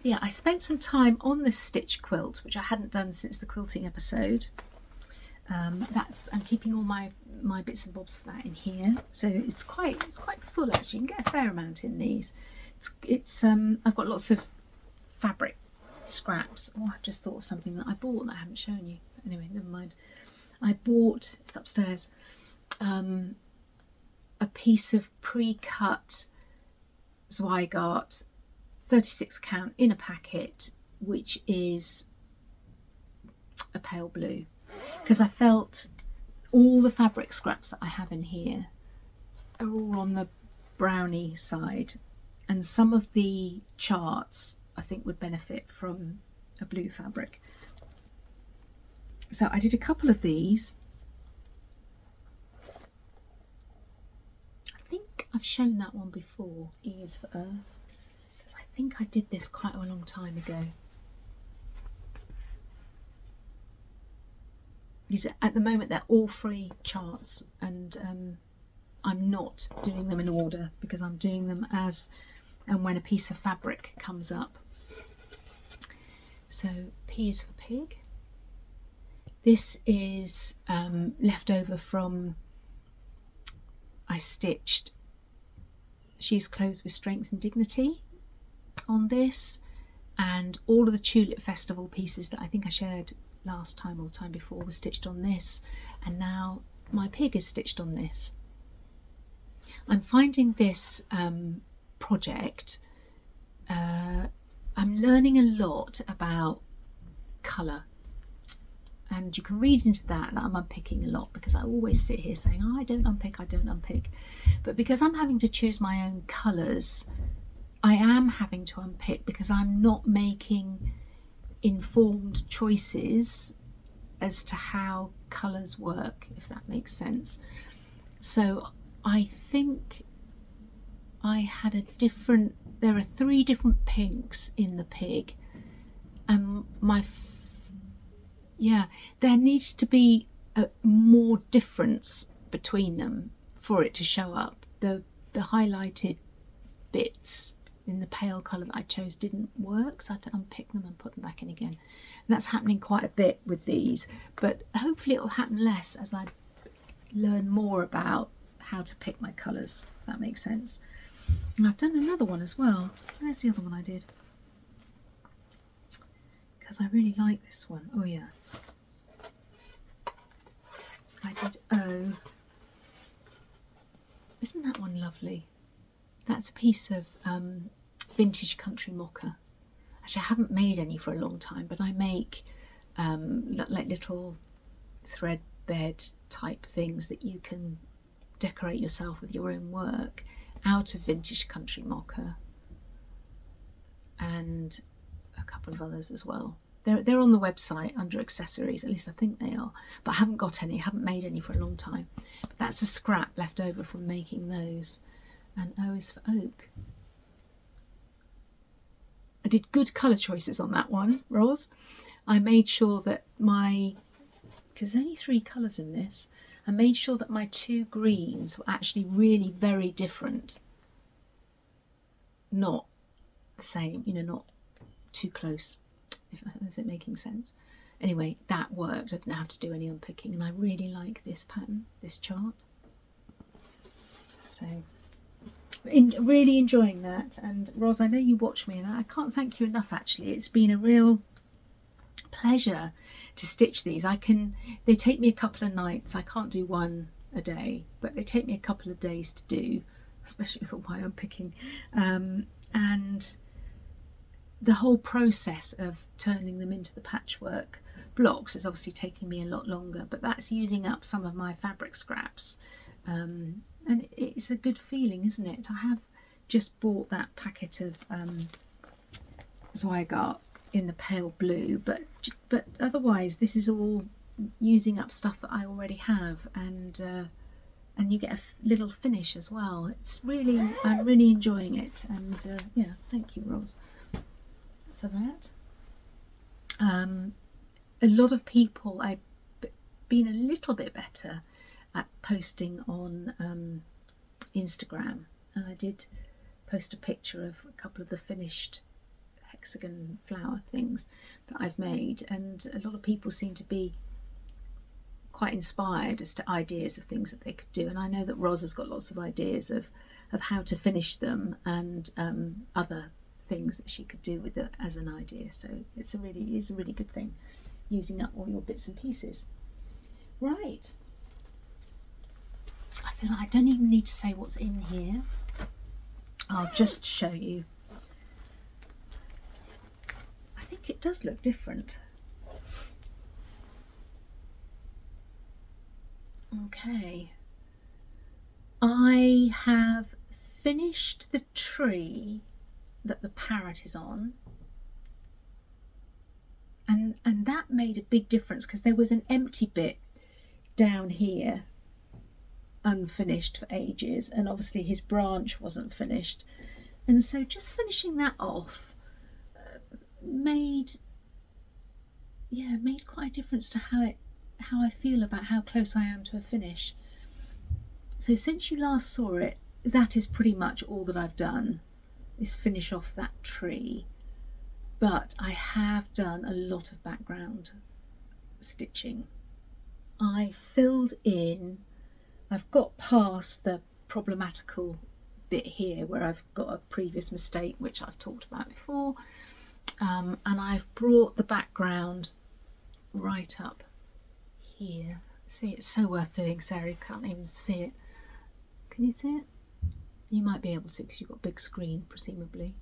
Speaker 1: Yeah, I spent some time on this stitch quilt, which I hadn't done since the quilting episode. I'm keeping all my bits and bobs for that in here, so it's quite full actually. You can get a fair amount in these. I've got lots of fabric scraps. Oh, I've just thought of something that I bought that I haven't shown you. Anyway, never mind. I bought, it's upstairs, a piece of pre-cut Zweigart 36 count in a packet, which is a pale blue, because I felt all the fabric scraps that I have in here are all on the browny side, and some of the charts I think would benefit from a blue fabric. So I did a couple of these. I think I've shown that one before, E is for Earth, because I think I did this quite a long time ago. These are, at the moment, they're all free charts, and I'm not doing them in order because I'm doing them as and when a piece of fabric comes up. So P is for pig. This is left over from, I stitched She's Clothed with Strength and Dignity on this, and all of the Tulip Festival pieces that I think I shared last time or time before was stitched on this, and now my pig is stitched on this. I'm finding this project, I'm learning a lot about colour, and you can read into that I'm unpicking a lot, because I always sit here saying, oh, I don't unpick, but because I'm having to choose my own colours, I am having to unpick, because I'm not making informed choices as to how colours work, if that makes sense. So I think I had there are 3 different pinks in the pig, and there needs to be more difference between them for it to show up. The highlighted bits in the pale colour that I chose didn't work, so I had to unpick them and put them back in again. And that's happening quite a bit with these, but hopefully it'll happen less as I learn more about how to pick my colours, if that makes sense. And I've done another one as well. Where's the other one I did? Because I really like this one. Oh yeah. I did O. Isn't that one lovely? That's a piece of vintage country mocha. Actually, I haven't made any for a long time, but I make like little thread bed type things that you can decorate yourself with your own work out of vintage country mocha, and a couple of others as well. They're on the website under accessories, at least I think they are, but I haven't got any, I haven't made any for a long time. But that's a scrap left over from making those. And O is for oak. I did good colour choices on that one, Roz. I made sure that because there's only 3 colours in this, I made sure that my 2 greens were actually really very different. Not the same, not too close. Is it making sense? Anyway, that worked. I didn't have to do any unpicking, and I really like this pattern, this chart. So, really enjoying that. And Ros, I know you watch me, and I can't thank you enough. Actually, it's been a real pleasure to stitch these. They take me a couple of nights. I can't do one a day, but they take me a couple of days to do, especially with all my unpicking. And the whole process of turning them into the patchwork blocks is obviously taking me a lot longer, but that's using up some of my fabric scraps. and it's a good feeling, isn't it? I have just bought that packet of Zweigart in the pale blue, but otherwise this is all using up stuff that I already have, and you get a little finish as well. It's really, I'm really enjoying it, and yeah, thank you, Roz, for that. A lot of people, I've been a little bit better at posting on Instagram, and I did post a picture of a couple of the finished hexagon flower things that I've made, and a lot of people seem to be quite inspired as to ideas of things that they could do, and I know that Roz has got lots of ideas of how to finish them, and other things that she could do with it as an idea. So it's a really good thing, using up all your bits and pieces. Right, I feel like I don't even need to say what's in here. I'll just show you. I think it does look different. Okay, I have finished the tree that the parrot is on, and that made a big difference, because there was an empty bit down here unfinished for ages, and obviously his branch wasn't finished, and so just finishing that off made quite a difference to how I feel about how close I am to a finish. So since you last saw it, that is pretty much all that I've done, is finish off that tree. But I have done a lot of background stitching. I filled in, I've got past the problematical bit here where I've got a previous mistake which I've talked about before, and I've brought the background right up here. See, it's so worth doing, Sarah. You can't even see it. Can you see it? You might be able to, because you've got a big screen, presumably,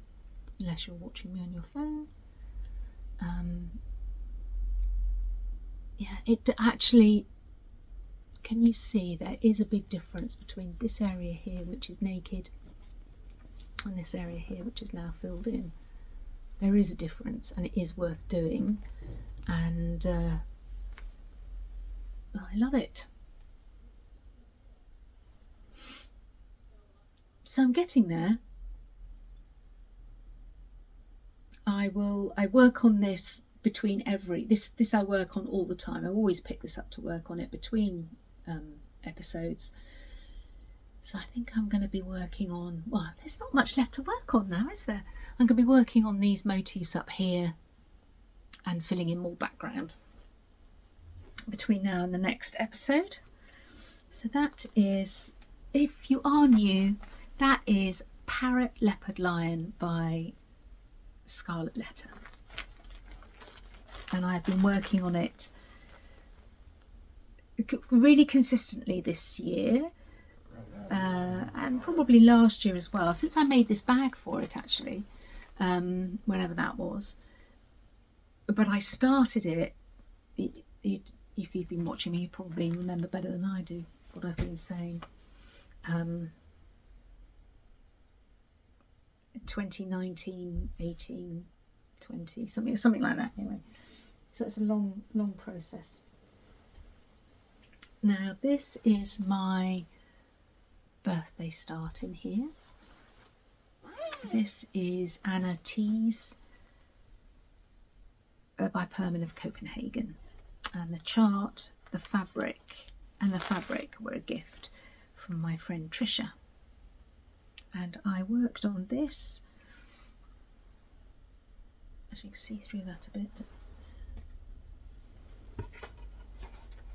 Speaker 1: unless you're watching me on your phone. Yeah, it actually, can you see there is a big difference between this area here, which is naked, and this area here, which is now filled in? There is a difference, and it is worth doing, and I love it. So I'm getting there. I work on this between this I work on all the time. I always pick this up to work on it between episodes. So I think I'm going to be working on, well, there's not much left to work on now, is there? I'm going to be working on these motifs up here and filling in more background between now and the next episode. So that is, if you are new, that is Parrot Leopard Lion by Scarlet Letter, and I've been working on it really consistently this year, and probably last year as well, since I made this bag for it, actually, whenever that was. But I started it, if you've been watching me, you probably remember better than I do what I've been saying. 2019, 18, 20, something like that, anyway. So it's a long process. Now this is my birthday start in here. This is Anna T's by Permin of Copenhagen, and the chart, the fabric were a gift from my friend Trisha. And I worked on this, as you can see through that a bit.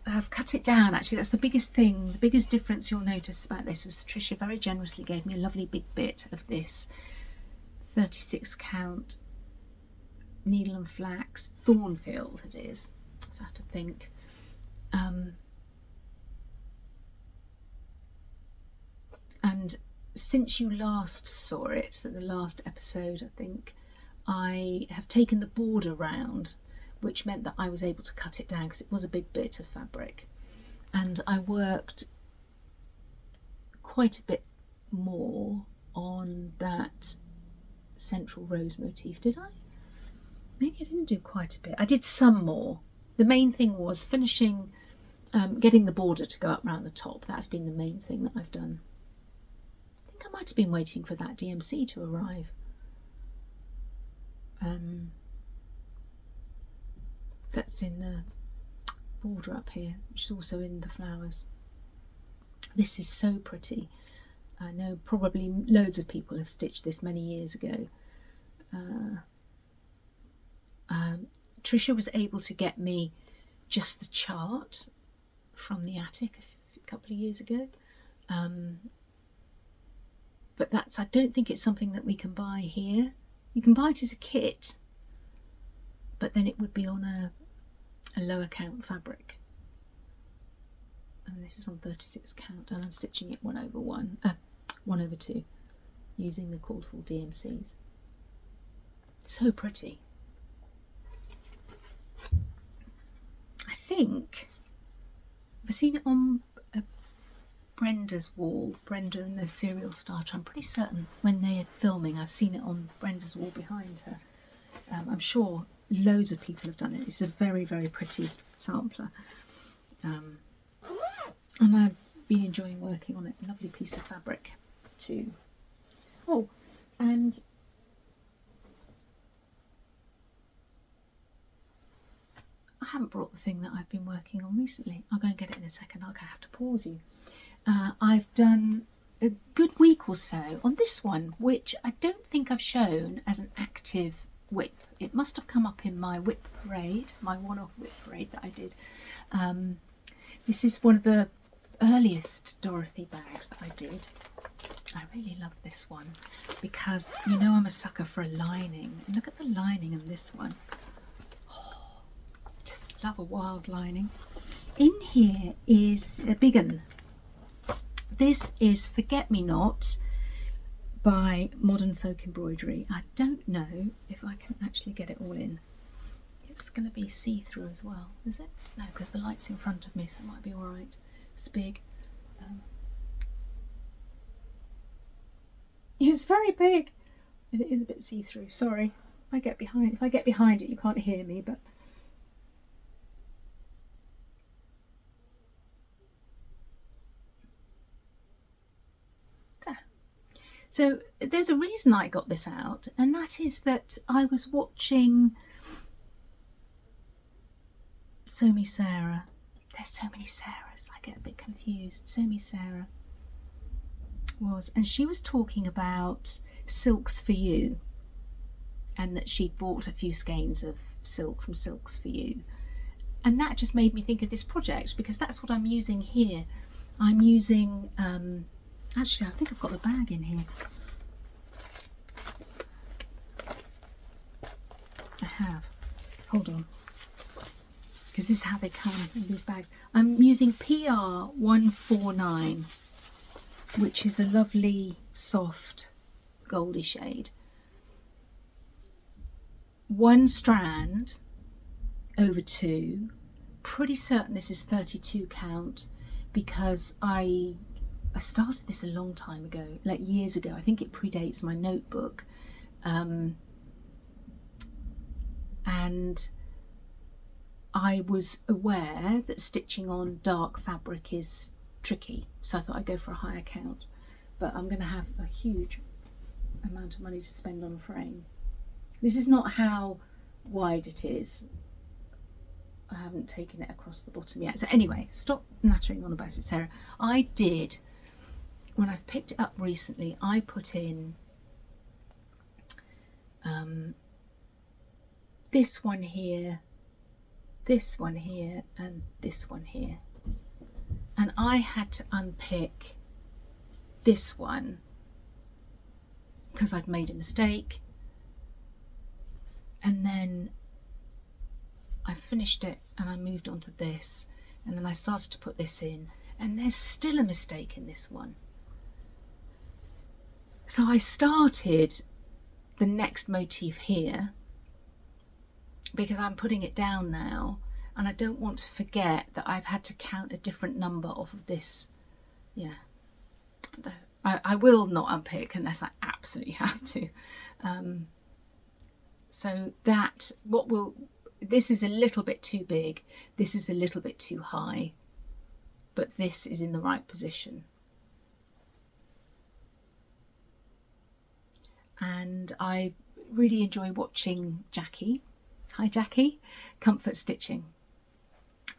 Speaker 1: I've cut it down, actually. That's the biggest thing, the biggest difference you'll notice about this was Tricia very generously gave me a lovely big bit of this 36 count needle and flax Thornfield, it is, so I have to think. And since you last saw it, so the last episode, I think, I have taken the border round, which meant that I was able to cut it down because it was a big bit of fabric. And I worked quite a bit more on that central rose motif, did I? Maybe I didn't do quite a bit. I did some more. The main thing was finishing, getting the border to go up around the top. That's been the main thing that I've done. I think I might have been waiting for that DMC to arrive. That's in the border up here, which is also in the flowers. This is so pretty. I know probably loads of people have stitched this many years ago. Tricia was able to get me just the chart from the attic a couple of years ago, but that's, I don't think it's something that we can buy here. You can buy it as a kit, but then it would be on a lower count fabric, and this is on 36 count, and I'm stitching it 1/2 using the called for DMCs. So pretty. I think I've seen it on Brenda's wall, Brenda and the serial starter. I'm pretty certain when they are filming I've seen it on Brenda's wall behind her. I'm sure loads of people have done it. It's a very, very pretty sampler, and I've been enjoying working on it. Lovely piece of fabric too. Oh, and I haven't brought the thing that I've been working on recently. I'll go and get it in a second. I'll have to pause you. I've done a good week or so on this one, which I don't think I've shown as an active whip. It must have come up in my whip parade, my one-off whip parade that I did. This is one of the earliest Dorothy bags that I did. I really love this one because you know I'm a sucker for a lining. Look at the lining on this one. Oh, just love a wild lining. In here is a big one. This is Forget Me Not by Modern Folk Embroidery. I don't know if I can actually get it all in. It's going to be see-through as well, is it? No, because the light's in front of me, so it might be alright. It's big. It's very big. And it is a bit see-through. Sorry. If I get behind it, you can't hear me, but so there's a reason I got this out, and that is that I was watching So Me Sarah. There's so many Sarahs, I get a bit confused. So Me Sarah was, and she was talking about Silks for You, and that she'd bought a few skeins of silk from Silks for You. And that just made me think of this project, because that's what I'm using here. I'm using actually, I think I've got the bag in here. I have. Hold on. Because this is how they come in these bags. I'm using PR 149, which is a lovely, soft, goldy shade. One strand over two. Pretty certain this is 32 count, because I started this a long time ago, like years ago. I think it predates my notebook, and I was aware that stitching on dark fabric is tricky, so I thought I'd go for a higher count. But I'm going to have a huge amount of money to spend on a frame. This is not how wide it is. I haven't taken it across the bottom yet. So anyway, stop nattering on about it, Sarah. I did, when I've picked it up recently, I put in this one here, this one here, and this one here. And I had to unpick this one because I'd made a mistake. And then I finished it and I moved on to this, and then I started to put this in, and there's still a mistake in this one. So I started the next motif here because I'm putting it down now, and I don't want to forget that I've had to count a different number off of this. Yeah, I will not unpick unless I absolutely have to. So that this is a little bit too big, this is a little bit too high, but this is in the right position. And I really enjoy watching Jackie, hi Jackie, Comfort Stitching.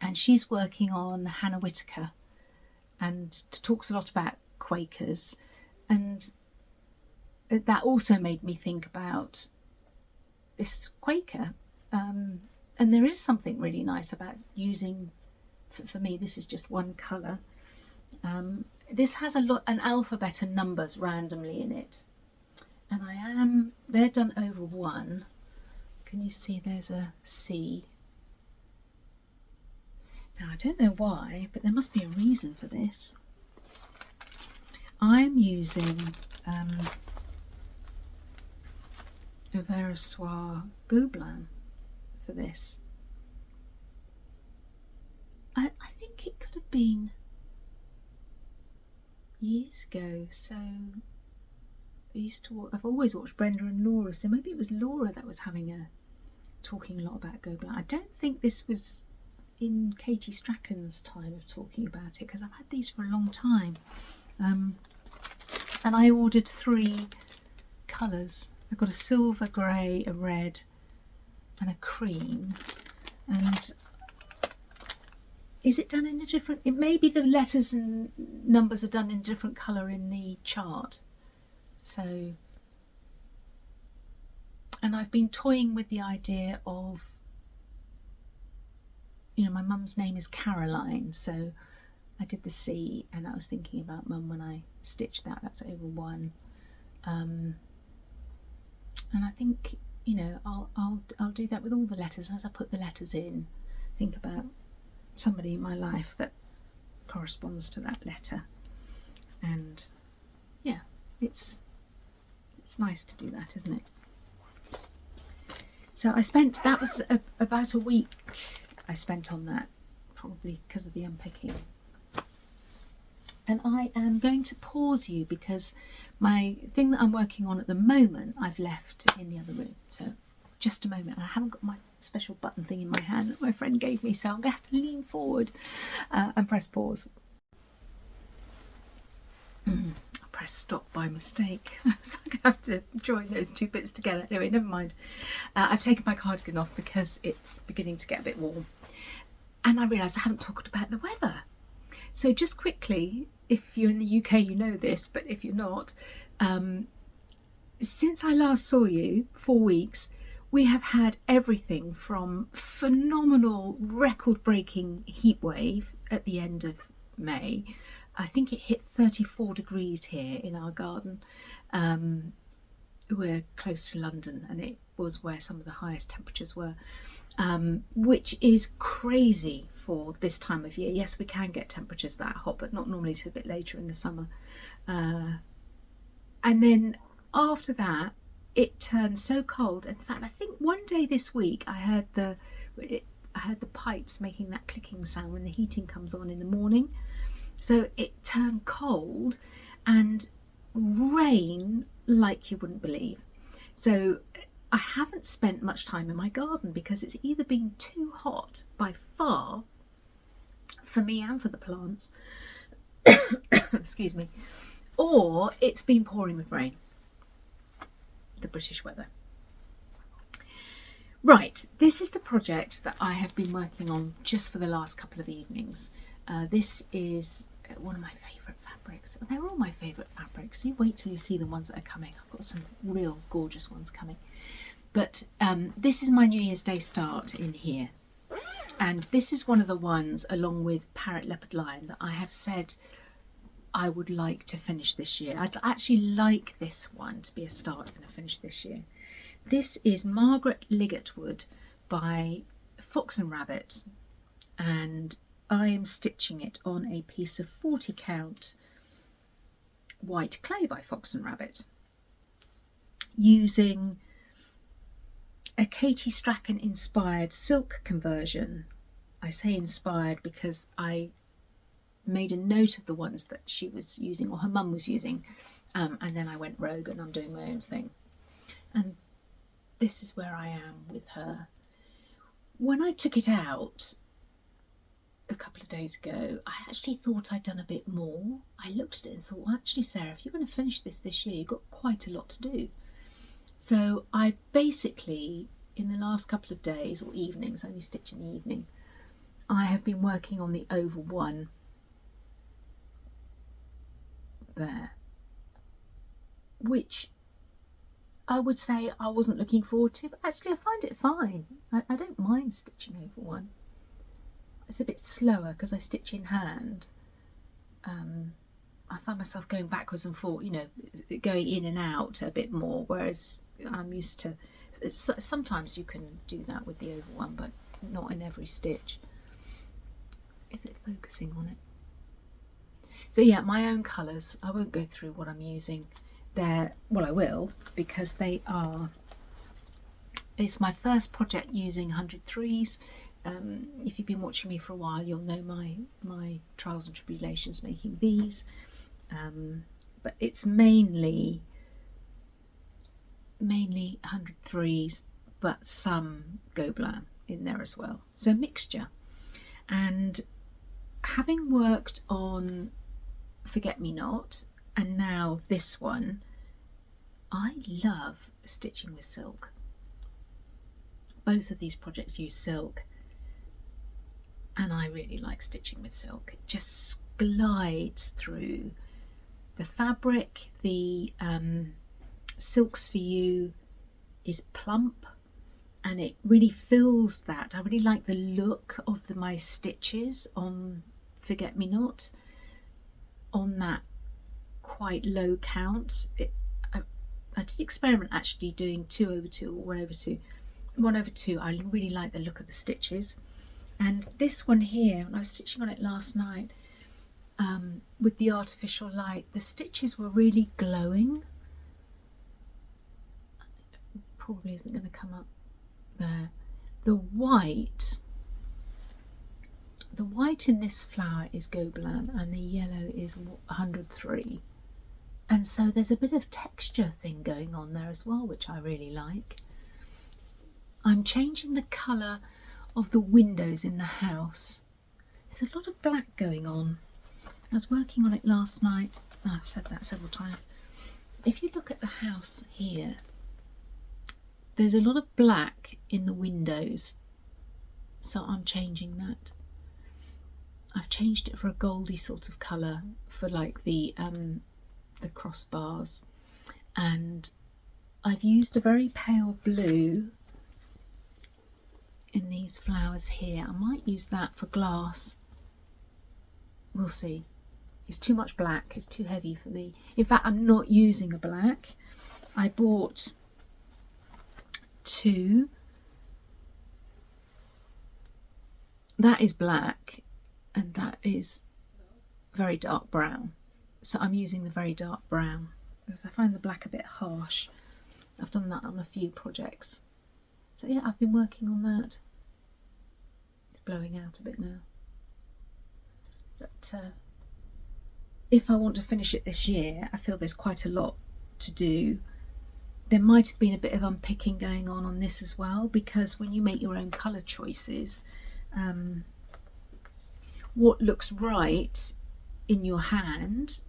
Speaker 1: And she's working on Hannah Whitaker and talks a lot about Quakers. And that also made me think about this Quaker. And there is something really nice about using, for me, this is just one colour. This has an alphabet and numbers randomly in it. And they're done over 1. Can you see there's a C? Now I don't know why, but there must be a reason for this. I'm using Oversoir Gobelin for this. I think it could have been years ago, so I've always watched Brenda and Laura, so maybe it was Laura that was talking a lot about Gobelin. I don't think this was in Katie Strachan's time of talking about it, because I've had these for a long time. And I ordered 3 colours. I've got a silver, grey, a red and a cream. And is it done in a different, it may be the letters and numbers are done in a different colour in the chart. So, and I've been toying with the idea of, you know, my mum's name is Caroline, so I did the C, and I was thinking about mum when I stitched that. That's over 1, and I think, you know, I'll do that with all the letters. As I put the letters in, think about somebody in my life that corresponds to that letter, and yeah, it's nice to do that, isn't it? So that was about a week I spent on that, probably because of the unpicking. And I am going to pause you because my thing that I'm working on at the moment I've left in the other room. So just a moment. I haven't got my special button thing in my hand that my friend gave me, so I'm going to have to lean forward and press pause. I pressed stop by mistake. So I'm going to have to join those 2 bits together. Anyway, never mind. I've taken my cardigan off because it's beginning to get a bit warm. And I realise I haven't talked about the weather. So just quickly, if you're in the UK, you know this, but if you're not, since I last saw you, 4 weeks, we have had everything from phenomenal record-breaking heat wave at the end of May. I think it hit 34 degrees here in our garden. We're close to London, and it was where some of the highest temperatures were, which is crazy for this time of year. Yes, we can get temperatures that hot, but not normally till a bit later in the summer. And then after that, it turned so cold. In fact, I think one day this week I heard the pipes making that clicking sound when the heating comes on in the morning. So it turned cold and rain like you wouldn't believe. So I haven't spent much time in my garden because it's either been too hot by far for me and for the plants, excuse me, or it's been pouring with rain. The British weather. Right, this is the project that I have been working on just for the last couple of evenings. This is one of my favourite fabrics. They're all my favourite fabrics. You wait till you see the ones that are coming. I've got some real gorgeous ones coming. But this is my New Year's Day start in here. And this is one of the ones, along with Parrot Leopard Lion, that I have said I would like to finish this year. I'd actually like this one to be a start and a finish this year. This is Margaret Liggett-Wood by Fox and Rabbit, and I am stitching it on a piece of 40 count white clay by Fox and Rabbit, using a Katie Strachan inspired silk conversion. I say inspired because I made a note of the ones that she was using or her mum was using, and then I went rogue and I'm doing my own thing. And this is where I am with her. When I took it out a couple of days ago, I actually thought I'd done a bit more. I looked at it and thought, well, actually, Sarah, if you're going to finish this year, you've got quite a lot to do. So I basically, in the last couple of days or evenings, I only stitch in the evening, I have been working on the over one there, which I would say I wasn't looking forward to, but actually I find it fine. I don't mind stitching over one. It's a bit slower because I stitch in hand. I find myself going backwards and forth, you know, going in and out a bit more, whereas I'm used to, sometimes you can do that with the over one, but not in every stitch. Is it focusing on it? So yeah, my own colours, I won't go through what I'm using there. Well, I will, because they are, it's my first project using 103s. If you've been watching me for a while, you'll know my trials and tribulations making these, but it's mainly 103s, but some Gobelin in there as well, so mixture. And having worked on Forget Me Not and now this one, I love stitching with silk. Both of these projects use silk, and I really like stitching with silk. It just glides through the fabric. The Silks for You is plump and it really fills that. I really like the look of my stitches on Forget Me Not on that quite low count. I did experiment actually doing 2 over 2 or 1 over 2. 1 over 2, I really like the look of the stitches. And this one here, when I was stitching on it last night, with the artificial light, the stitches were really glowing. Probably isn't going to come up there. The white in this flower is Gobelin and the yellow is 103. And so there's a bit of texture thing going on there as well, which I really like. I'm changing the colour of the windows in the house. There's a lot of black going on. I was working on it last night. Oh, I've said that several times. If you look at the house here, there's a lot of black in the windows, so I'm changing that. I've changed it for a goldy sort of colour for like the crossbars, and I've used a very pale blue in these flowers here. I might use that for glass. We'll see. It's too much black, it's too heavy for me. In fact, I'm not using a black. I bought 2. That is black and that is very dark brown. So I'm using the very dark brown because I find the black a bit harsh. I've done that on a few projects. So yeah, I've been working on that. It's blowing out a bit now. But if I want to finish it this year, I feel there's quite a lot to do. There might have been a bit of unpicking going on this as well, because when you make your own colour choices, what looks right in your hand,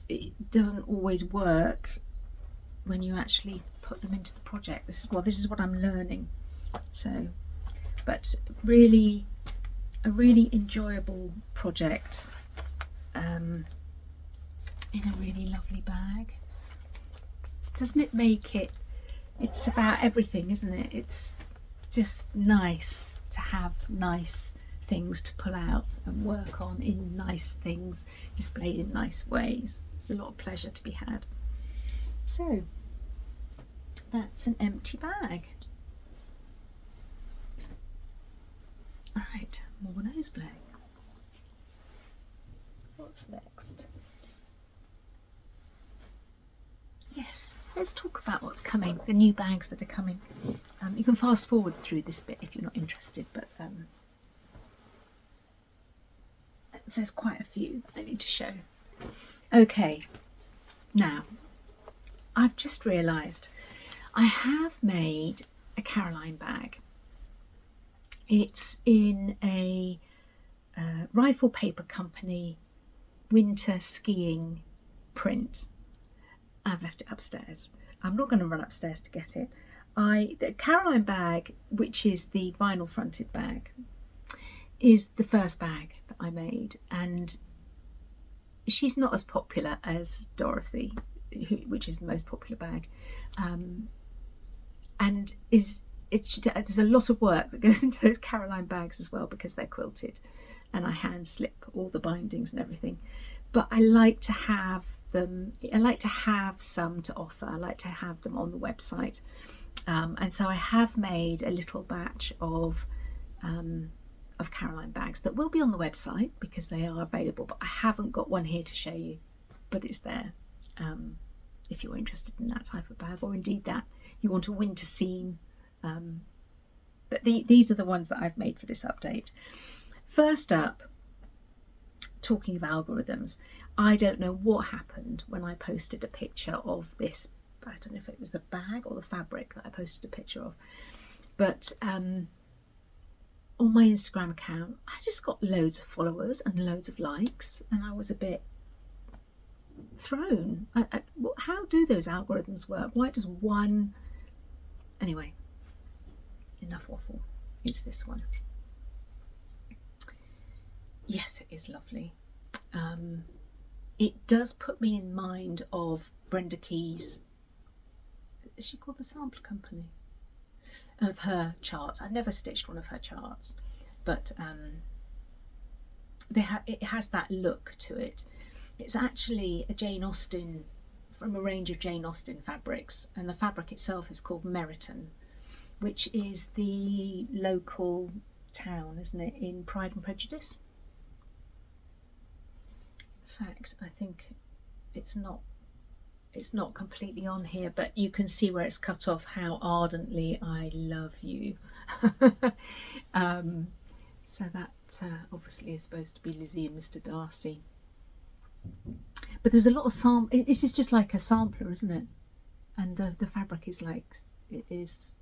Speaker 1: it doesn't always work when you actually put them into the project. This is what I'm learning. So, but really, a really enjoyable project in a really lovely bag. Doesn't it make it? It's about everything, isn't it? It's just nice to have nice things to pull out and work on in nice things, displayed in nice ways. It's a lot of pleasure to be had. So that's an empty bag. All right, more nose bling. What's next? Yes, let's talk about what's coming, the new bags that are coming. You can fast forward through this bit if you're not interested, but let So there's quite a few I need to show. Okay, now I've just realised I have made a Caroline bag. It's in a Rifle Paper Company winter skiing print. I've left it upstairs. I'm not going to run upstairs to get it. The Caroline bag, which is the vinyl fronted bag, is the first bag that I made, and she's not as popular as Dorothy, which is the most popular bag, and there's a lot of work that goes into those Caroline bags as well, because they're quilted and I hand slip all the bindings and everything. But I like to have them, I like to have some to offer. I like to have them on the website, and so I have made a little batch of Caroline bags that will be on the website because they are available, but I haven't got one here to show you, but it's there if you're interested in that type of bag, or indeed that you want a winter scene. But these are the ones that I've made for this update. First up, talking of algorithms, I don't know what happened when I posted a picture of this. I don't know if it was the bag or the fabric that I posted a picture of, but on my Instagram account I just got loads of followers and loads of likes, and I was a bit thrown. How do those algorithms work? Why does one... Anyway, enough waffle. It's this one. Yes, it is lovely. It does put me in mind of Brenda Key's, is she called the Sampler Company? Of her charts. I've never stitched one of her charts, but it has that look to it. It's actually a Jane Austen, from a range of Jane Austen fabrics, and the fabric itself is called Meryton, which is the local town, isn't it, in Pride and Prejudice? In fact, I think it's not completely on here, but you can see where it's cut off, how ardently I love you. So that obviously is supposed to be Lizzie and Mr. Darcy. But there's a lot of this is just like a sampler, isn't it? And the fabric is like, it is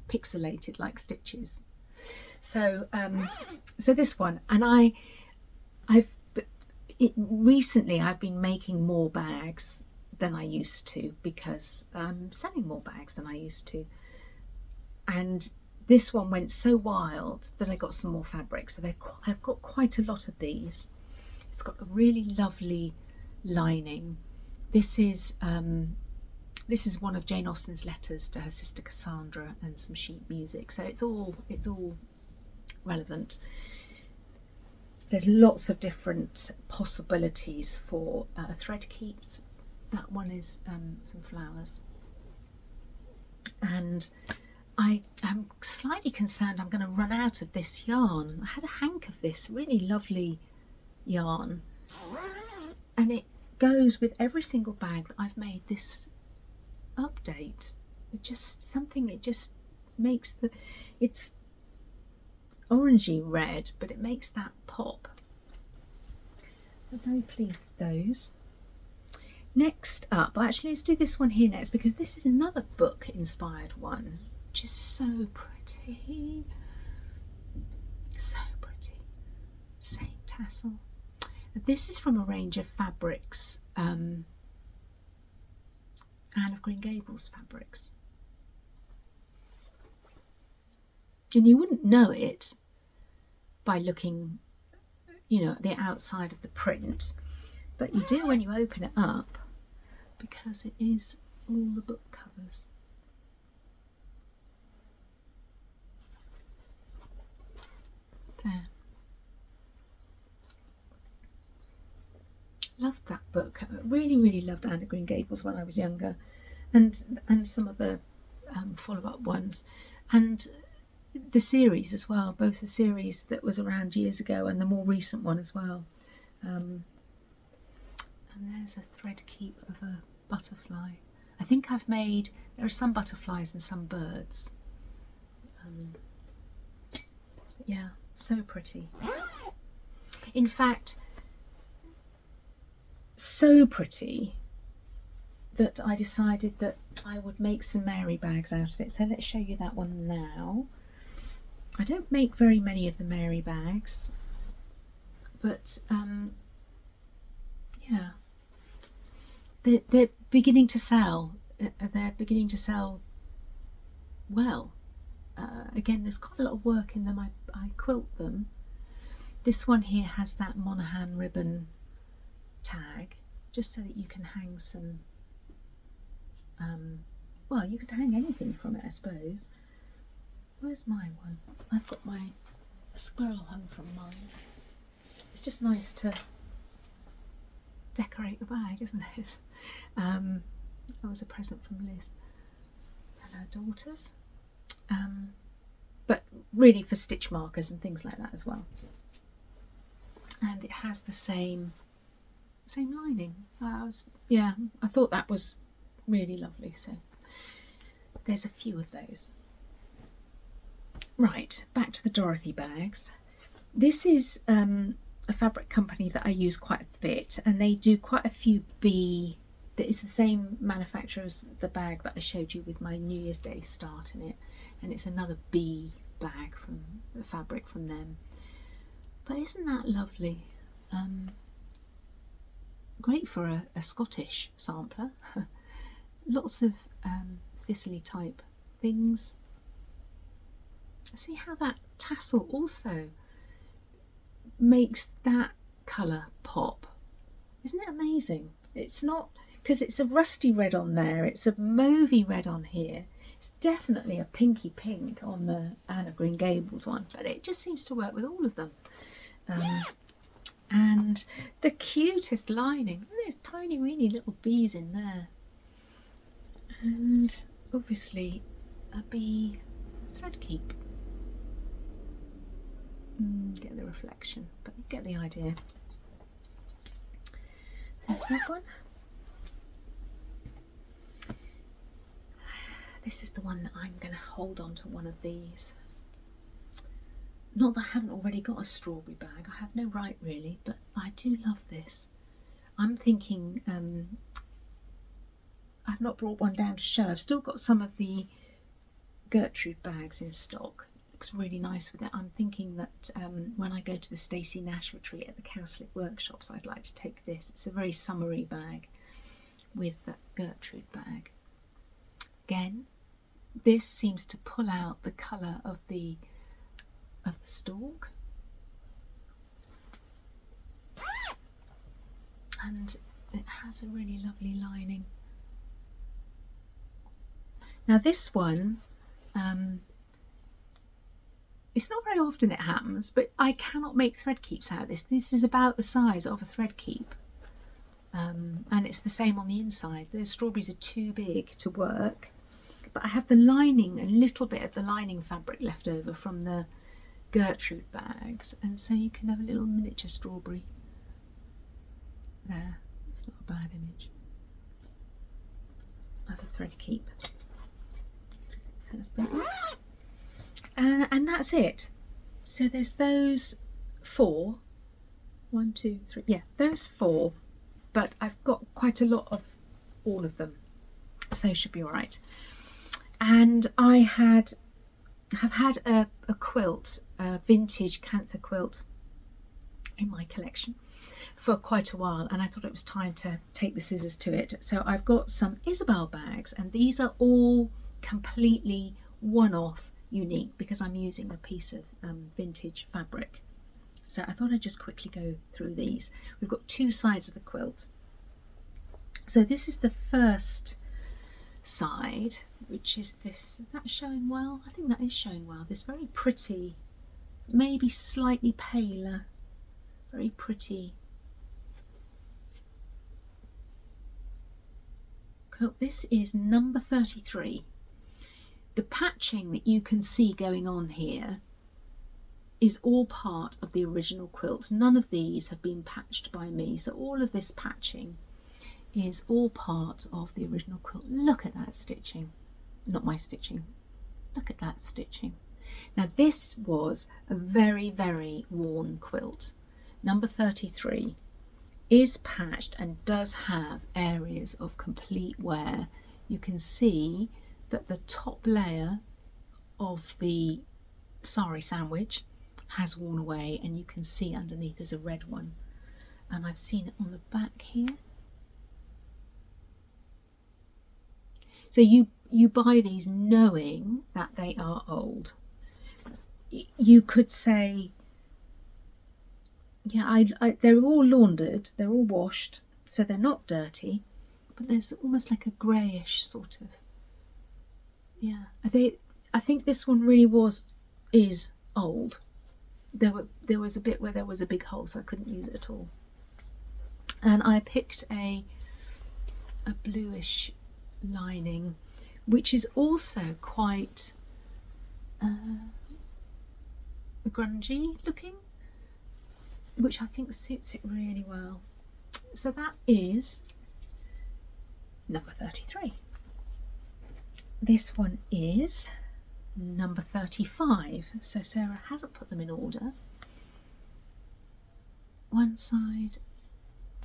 Speaker 1: pixelated like stitches. So so this one, and recently I've been making more bags than I used to, because I'm selling more bags than I used to, and this one went so wild that I got some more fabric. So I've got quite a lot of these. It's got a really lovely lining. This is one of Jane Austen's letters to her sister Cassandra, and some sheet music, so it's all relevant. There's lots of different possibilities for thread keeps. That one is some flowers, and I am slightly concerned I'm going to run out of this yarn. I had a hank of this really lovely yarn, and it goes with every single bag that I've made this update. It just makes it's orangey red, but it makes that pop. I'm very pleased with those. Next up, actually let's do this one here next, because this is another book inspired one, which is so pretty. So pretty. Saint Tassel. This is from a range of fabrics, Anne of Green Gables fabrics. And you wouldn't know it by looking, at the outside of the print, but you do when you open it up, because it is all the book covers. There. Loved that book. I really loved Anne of Green Gables when I was younger, and some of the follow-up ones, and the series as well, both the series that was around years ago and the more recent one as well. And there's a thread keep of a butterfly. I think there are some butterflies and some birds. Yeah, so pretty. In fact, so pretty that I decided that I would make some Mary bags out of it. So let's show you that one now. I don't make very many of the Mary bags, but yeah, they're beginning to sell. They're beginning to sell well. Again, there's quite a lot of work in them. I quilt them. This one here has that Monaghan ribbon tag, just so that you can hang some, well, you could hang anything from it, I suppose. Where's my one? I've got a squirrel hung from mine. It's just nice to decorate the bag, isn't it? That was a present from Liz and her daughters. But really for stitch markers and things like that as well. And it has the same lining. Yeah, I thought that was really lovely. So there's a few of those. Right, back to the Dorothy bags. This is a fabric company that I use quite a bit, and they do quite a few bee. It's the same manufacturer as the bag that I showed you with my New Year's Day start in it, and it's another bee bag from fabric from them. But isn't that lovely? Great for a Scottish sampler. Lots of thistly type things. See how that tassel also makes that colour pop. Isn't it amazing? It's not, because it's a rusty red on there, it's a mauvey red on here. It's definitely a pinky pink on the Anne of Green Gables one, but it just seems to work with all of them. And the cutest lining. There's tiny weeny little bees in there. And obviously a bee thread keep. Get the reflection, but you get the idea. There's that one. This is the one that I'm going to hold on to one of these. Not that I haven't already got a strawberry bag. I have no right really, but I do love this. I'm thinking I've not brought one down to show. I've still got some of the Gertrude bags in stock. Looks really nice with it. I'm thinking that when I go to the Stacey Nash retreat at the Cowslip workshops, I'd like to take this. It's a very summery bag with that Gertrude bag. Again, this seems to pull out the colour of the stalk, and it has a really lovely lining. Now this one, it's not very often it happens, but I cannot make thread keeps out of this. This is about the size of a thread keep, and it's the same on the inside. Those strawberries are too big to work, but I have the lining, a little bit of the lining fabric left over from the Gertrude bags, and so you can have a little miniature strawberry there. It's not a bad image as a thread keep. And that's it. So there's those 4. 1, 2, 3. Yeah, those 4. But I've got quite a lot of all of them, so should be all right. And I have had a quilt, a vintage Cantha quilt in my collection for quite a while, and I thought it was time to take the scissors to it. So I've got some Isabel bags, and these are all completely one-off, unique, because I'm using a piece of vintage fabric. So I thought I'd just quickly go through these. We've got 2 sides of the quilt. So this is the first side, which is this. Is that showing well? I think that is showing well. This very pretty, maybe slightly paler, very pretty quilt. This is number 33. The patching that you can see going on here is all part of the original quilt. None of these have been patched by me, so all of this patching is all part of the original quilt. Look at that stitching. Not my stitching. Look at that stitching. Now this was a very, very worn quilt. number 33, is patched and does have areas of complete wear. You can see that the top layer of the sari sandwich has worn away, and you can see underneath there's a red one, and I've seen it on the back here. So you buy these knowing that they are old. You could say, yeah, they're all laundered, they're all washed, so they're not dirty, but there's almost like a greyish sort of, yeah. I think this one really is old. There was a bit where there was a big hole, so I couldn't use it at all. And I picked a bluish lining, which is also quite grungy looking, which I think suits it really well. So that is number 33. This one is number 35. So Sarah hasn't put them in order. One side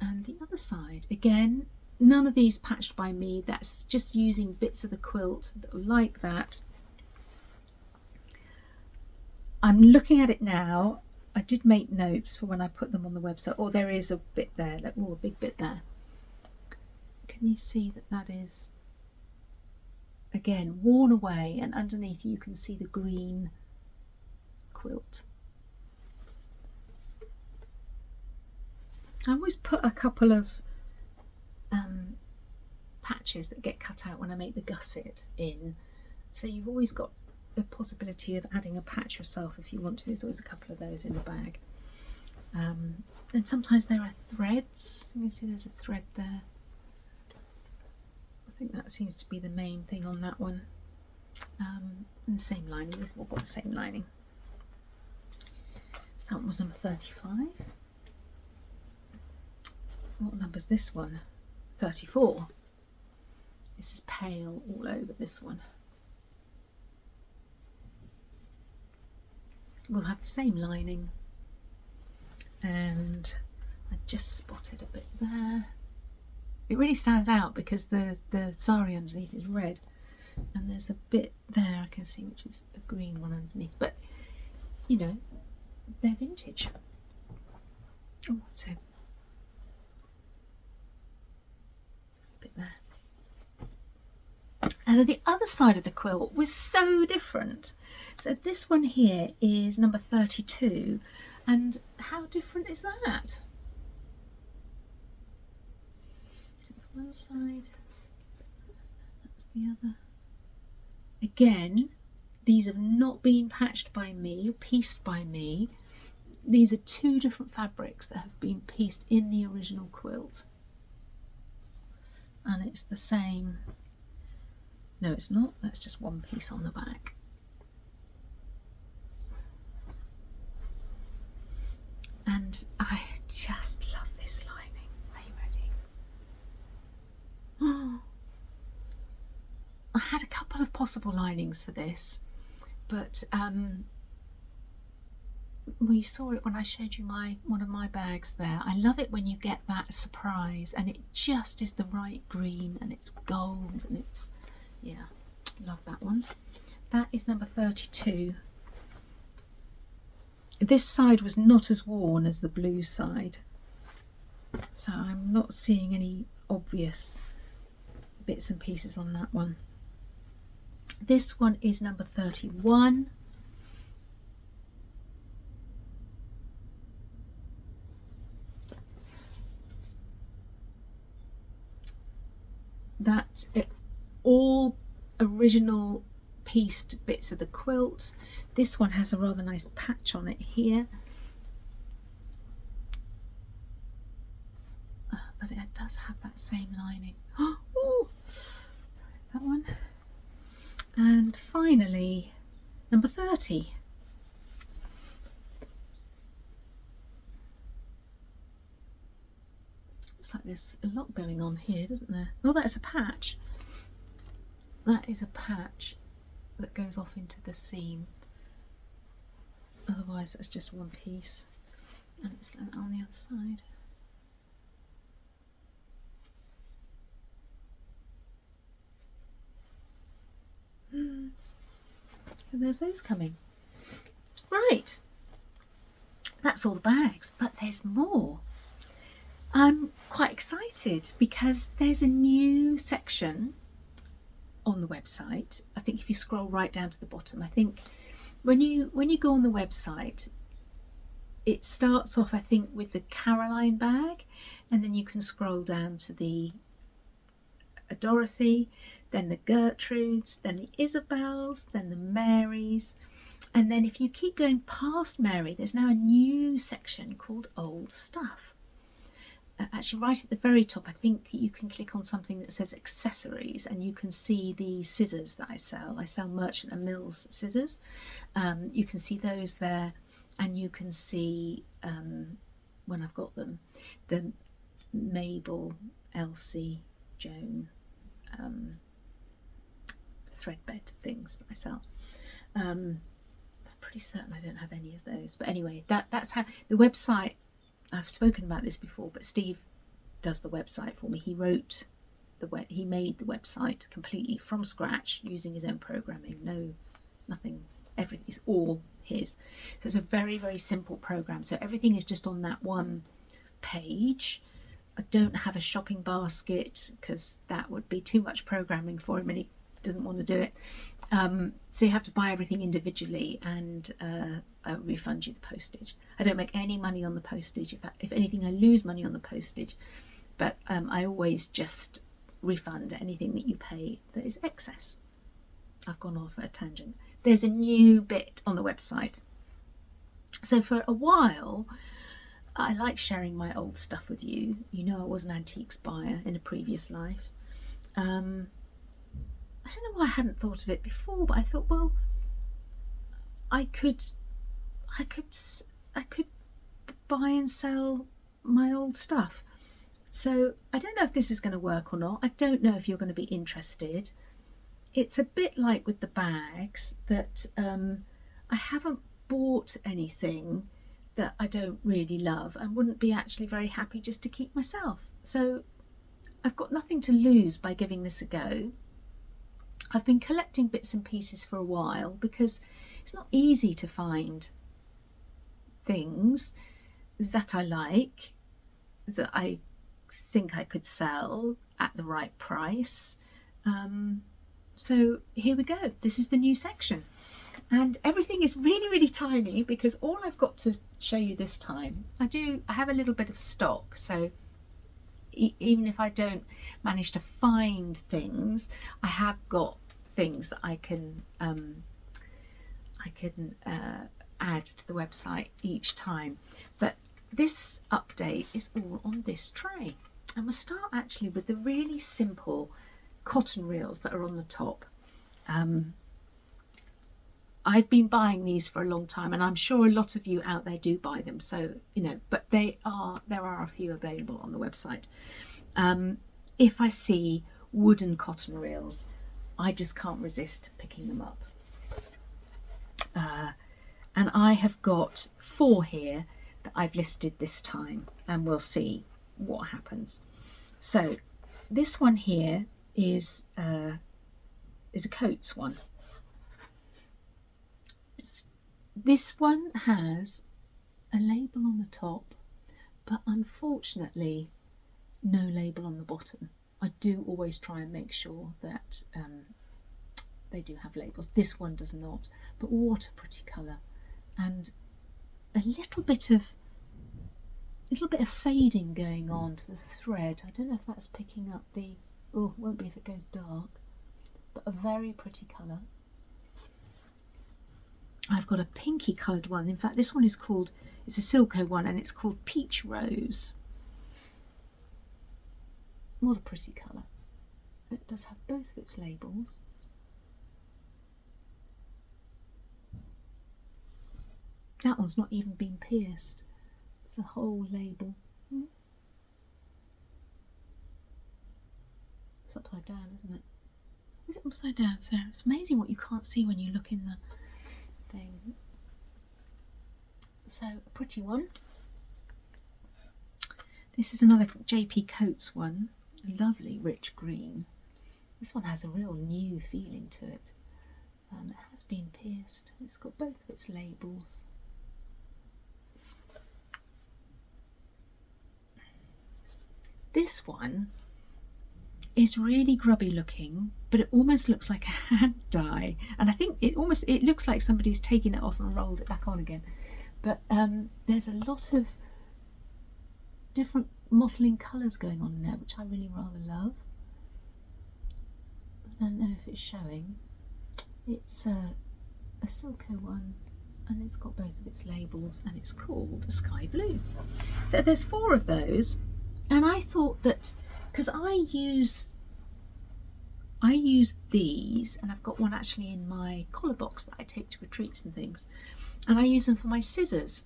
Speaker 1: and the other side. Again, none of these patched by me. That's just using bits of the quilt that are like that. I'm looking at it now. I did make notes for when I put them on the website. Oh, there is a bit there, like, oh, a big bit there. Can you see that that is, again, worn away, and underneath you can see the green quilt. I always put a couple of patches that get cut out when I make the gusset in, so you've always got the possibility of adding a patch yourself if you want to. There's always a couple of those in the bag. And sometimes there are threads. You can see there's a thread there. I think that seems to be the main thing on that one. And the same lining. These have all got the same lining. So that one was number 35. What number is this one? 34. This is pale all over this one. We'll have the same lining, and I just spotted a bit there. It really stands out because the sari underneath is red, and there's a bit there I can see which is a green one underneath, but you know, they're vintage. Oh, so a bit there. And the other side of the quilt was so different. So this one here is number 32, and how different is that? That's one side, that's the other. Again, these have not been patched by me, or pieced by me. These are two different fabrics that have been pieced in the original quilt. And it's the same. No, it's not. That's just one piece on the back. And I just love this lining. Are you ready? Oh. I had a couple of possible linings for this, but well, you saw it when I showed you one of my bags there. I love it when you get that surprise and it just is the right green and it's gold and it's, yeah, love that one. That is number 32. This side was not as worn as the blue side, so I'm not seeing any obvious bits and pieces on that one. This one is number 31. That's it, all original pieced bits of the quilt. This one has a rather nice patch on it here, but it does have that same lining. Oh, that one. And finally, number 30. Looks like there's a lot going on here, doesn't there? Oh, that's a patch. That is a patch that goes off into the seam. Otherwise, that's just one piece. And it's on the other side. And there's those coming. Right, that's all the bags, but there's more. I'm quite excited because there's a new section on the website. I think if you scroll right down to the bottom, I think when you go on the website, it starts off, I think, with the Caroline bag, and then you can scroll down to the Dorothy, then the Gertrudes, then the Isabels, then the Marys, and then if you keep going past Mary, there's now a new section called Old Stuff. Actually, right at the very top, I think you can click on something that says accessories, and you can see the scissors that I sell. I sell Merchant and Mills scissors. You can see those there, and you can see, when I've got them, the Mabel, Elsie, Joan threadbed things that I sell. I'm pretty certain I don't have any of those, but anyway, that's how the website. I've spoken about this before, but Steve does the website for me. He wrote he made the website completely from scratch using his own programming. Nothing, everything is all his. So it's a very, very simple program. So everything is just on that one page. I don't have a shopping basket because that would be too much programming for him, and he doesn't want to do it. So you have to buy everything individually, and I refund you the postage. I don't make any money on the postage. If anything, I lose money on the postage, but I always just refund anything that you pay that is excess. I've gone off at a tangent. There's a new bit on the website. So for a while, I like sharing my old stuff with you. You know, I was an antiques buyer in a previous life. I don't know why I hadn't thought of it before, but I thought, well, I could buy and sell my old stuff. So I don't know if this is going to work or not. I don't know if you're going to be interested. It's a bit like with the bags that I haven't bought anything that I don't really love and wouldn't be actually very happy just to keep myself. So I've got nothing to lose by giving this a go. I've been collecting bits and pieces for a while because it's not easy to find things that I like, that I think I could sell at the right price. So here we go. This is the new section. And everything is really, really tiny because all I've got to show you this time, I have a little bit of stock. So even if I don't manage to find things, I have got things that I can add to the website each time. But this update is all on this tray. And we'll start actually with the really simple cotton reels that are on the top. I've been buying these for a long time, and I'm sure a lot of you out there do buy them. So, you know, but there are a few available on the website. If I see wooden cotton reels, I just can't resist picking them up. And I have got 4 here that I've listed this time, and we'll see what happens. So this one here is a Coates one. This one has a label on the top, but unfortunately no label on the bottom. I do always try and make sure that they do have labels. This one does not, but what a pretty colour, and a little bit of fading going on to the thread. I don't know if that's picking up the, oh, won't be if it goes dark, but a very pretty colour. I've got a pinky coloured one. In fact, this one is called, it's a Silco one, and it's called Peach Rose. What a pretty colour. It does have both of its labels. That one's not even been pierced. It's a whole label. It's upside down, isn't it? Is it upside down, Sarah? It's amazing what you can't see when you look in the thing. So, a pretty one. This is another JP Coates one, a lovely rich green. This one has a real new feeling to it. It has been pierced. It's got both of its labels. This one is really grubby looking, but it almost looks like a hand dye, and I think it looks like somebody's taken it off and rolled it back on again. But there's a lot of different mottling colours going on in there, which I really rather love. I don't know if it's showing. It's a Silco one, and it's got both of its labels, and it's called Sky Blue. So there's 4 of those, and I thought that because I use these, and I've got one actually in my collar box that I take to retreats and things, and I use them for my scissors.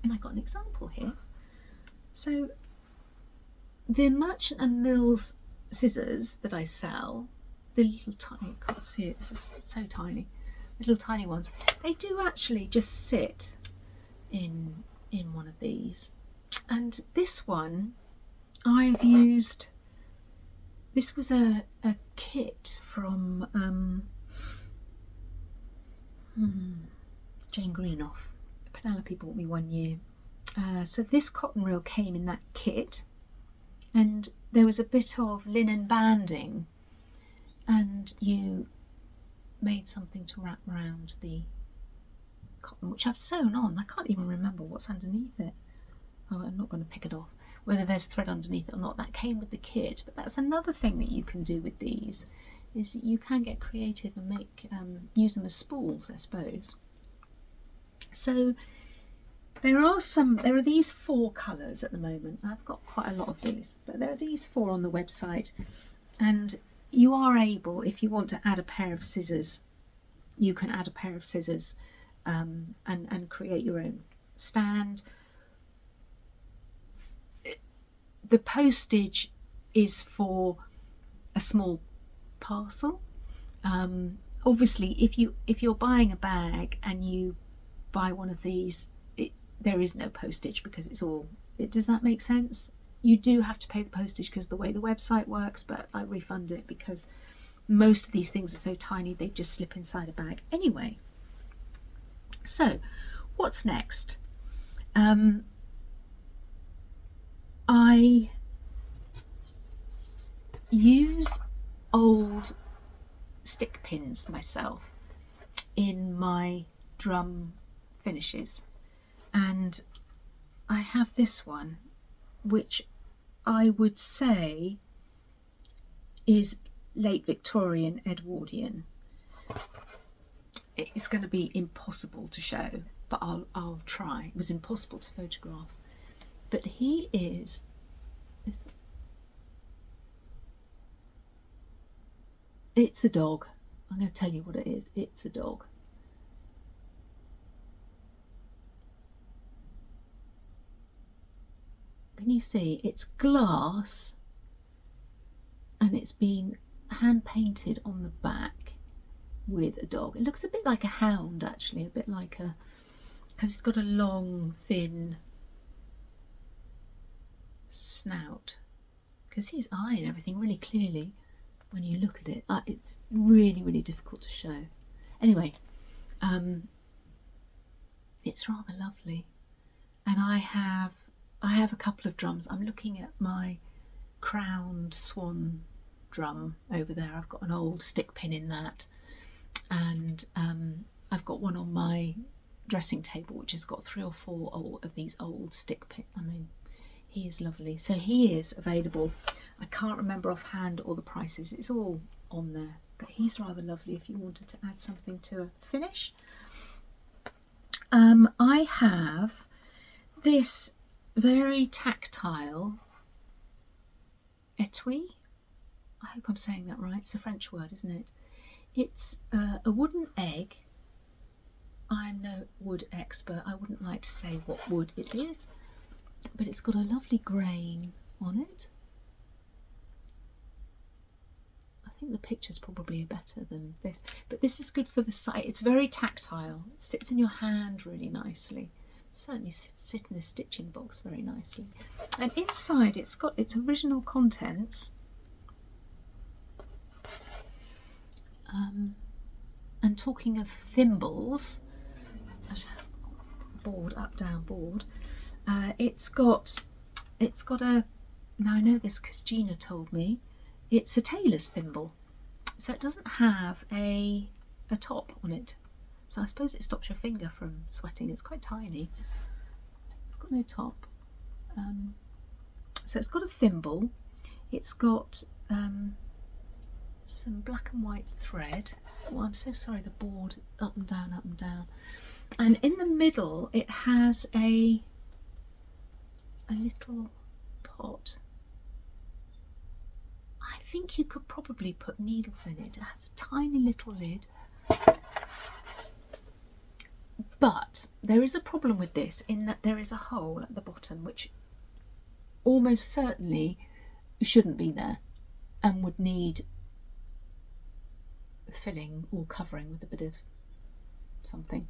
Speaker 1: And I got an example here. So the Merchant and Mills scissors that I sell, the little tiny, you can't see it, it's so tiny, little tiny ones, they do actually just sit in one of these. And this one I've used, this was a kit from Jane Greenoff. Penelope bought me one year. So this cotton reel came in that kit, and there was a bit of linen banding, and you made something to wrap around the cotton, which I've sewn on. I can't even remember what's underneath it. Oh, I'm not going to pick it off, whether there's thread underneath it or not. That came with the kit. But that's another thing that you can do with these, is you can get creative and make use them as spools, I suppose. So there are these 4 colours at the moment. I've got quite a lot of these, but there are these 4 on the website, and you are able, if you want to add a pair of scissors, you can add a pair of scissors and create your own stand. The postage is for a small parcel. Obviously, if you're buying a bag and you buy one of these, there is no postage, because does that make sense? You do have to pay the postage because of the way the website works, but I refund it because most of these things are so tiny they just slip inside a bag anyway. So what's next? I use old stick pins myself in my drum finishes, and I have this one, which I would say is late Victorian Edwardian. It's going to be impossible to show, but I'll try. It was impossible to photograph, but he is it's a dog. I'm going to tell you what it is. It's a dog. Can you see? It's glass, and it's been hand painted on the back with a dog. It looks a bit like a hound, actually, a bit like because it's got a long, thin snout. You can see his eye and everything really clearly when you look at it. It's really, really difficult to show. Anyway, it's rather lovely, and I have a couple of drums. I'm looking at my crowned swan drum over there. I've got an old stick pin in that, and I've got one on my dressing table which has got 3 or 4 of these old stick pins. I mean, he is lovely. So he is available. I can't remember offhand all the prices. It's all on there, but he's rather lovely if you wanted to add something to a finish. I have this very tactile etui. I hope I'm saying that right. It's a French word, isn't it? It's a wooden egg. I'm no wood expert. I wouldn't like to say what wood it is, but it's got a lovely grain on it. I think the picture's probably better than this, but this is good for the sight. It's very tactile. It sits in your hand really nicely. certainly sit in a stitching box very nicely. And inside it's got its original contents. And talking of thimbles, board, up, down, board, it's got a, now I know this because Gina told me, it's a tailor's thimble. So it doesn't have a top on it. So I suppose it stops your finger from sweating. It's quite tiny. It's got no top. So it's got a thimble. It's got some black and white thread. Oh, I'm so sorry, the board, up and down, up and down. And in the middle it has a little pot. I think you could probably put needles in it. It has a tiny little lid. But there is a problem with this in that there is a hole at the bottom which almost certainly shouldn't be there and would need filling or covering with a bit of something.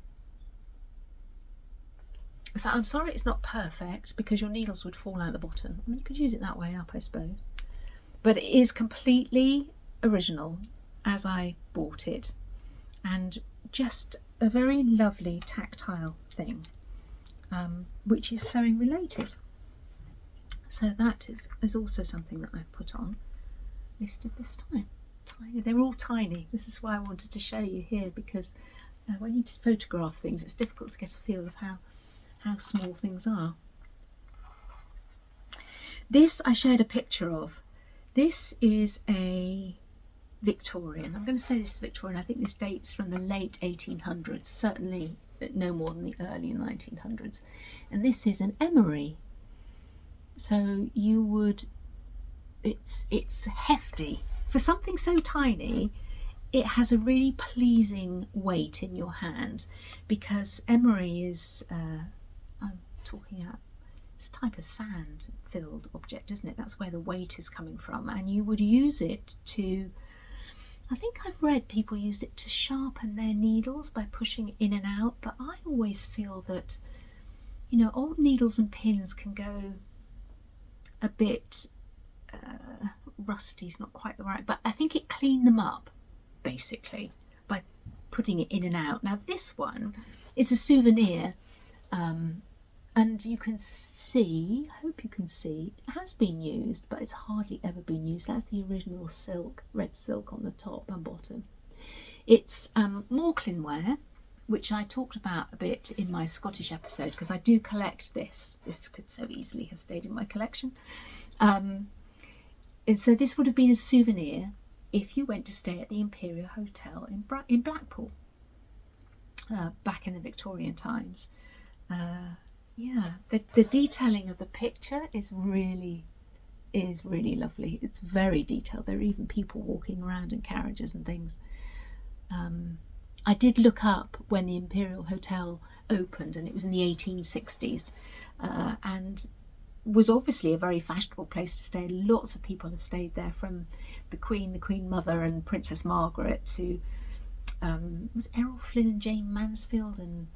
Speaker 1: So I'm sorry it's not perfect because your needles would fall out the bottom. I mean, you could use it that way up, I suppose. But it is completely original as I bought it, and just a very lovely tactile thing, which is sewing related. So that is also something that I've put on listed this time. Tiny. They're all tiny. This is why I wanted to show you here, because when you photograph things, it's difficult to get a feel of how small things are. This I shared a picture of. This is a Victorian. I'm going to say this is Victorian. I think this dates from the late 1800s, certainly no more than the early 1900s. And this is an emery. So you would, it's hefty. For something so tiny, it has a really pleasing weight in your hand, because emery is, I'm talking about, it's a type of sand filled object, isn't it? That's where the weight is coming from. And you would use it to, I think I've read people use it to sharpen their needles by pushing it in and out, but I always feel that, you know, old needles and pins can go a bit, rusty is not quite the right, but I think it cleaned them up basically by putting it in and out. Now this one is a souvenir, and you can see, I hope you can see, it has been used, but it's hardly ever been used. That's the original silk, red silk on the top and bottom. It's Morclin ware, which I talked about a bit in my Scottish episode, because I do collect this. This could so easily have stayed in my collection. And so this would have been a souvenir if you went to stay at the Imperial Hotel in Blackpool back in the Victorian times. Yeah, the detailing of the picture is really lovely. It's very detailed. There are even people walking around in carriages and things. I did look up when the Imperial Hotel opened, and it was in the 1860s, and was obviously a very fashionable place to stay. Lots of people have stayed there, from the Queen Mother and Princess Margaret to was Errol Flynn and Jane Mansfield and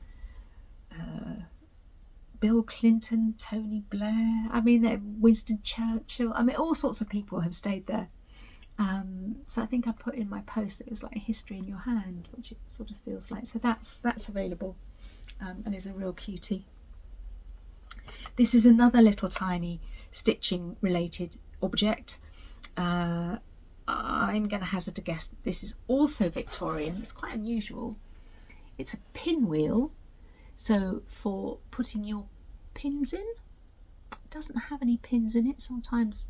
Speaker 1: Bill Clinton, Tony Blair, I mean Winston Churchill, I mean all sorts of people have stayed there. So I think I put in my post that it was like a history in your hand, which it sort of feels like. So that's available, and is a real cutie. This is another little tiny stitching related object. I'm going to hazard a guess that this is also Victorian. It's quite unusual. It's a pinwheel, so for putting your pins in. It doesn't have any pins in it. Sometimes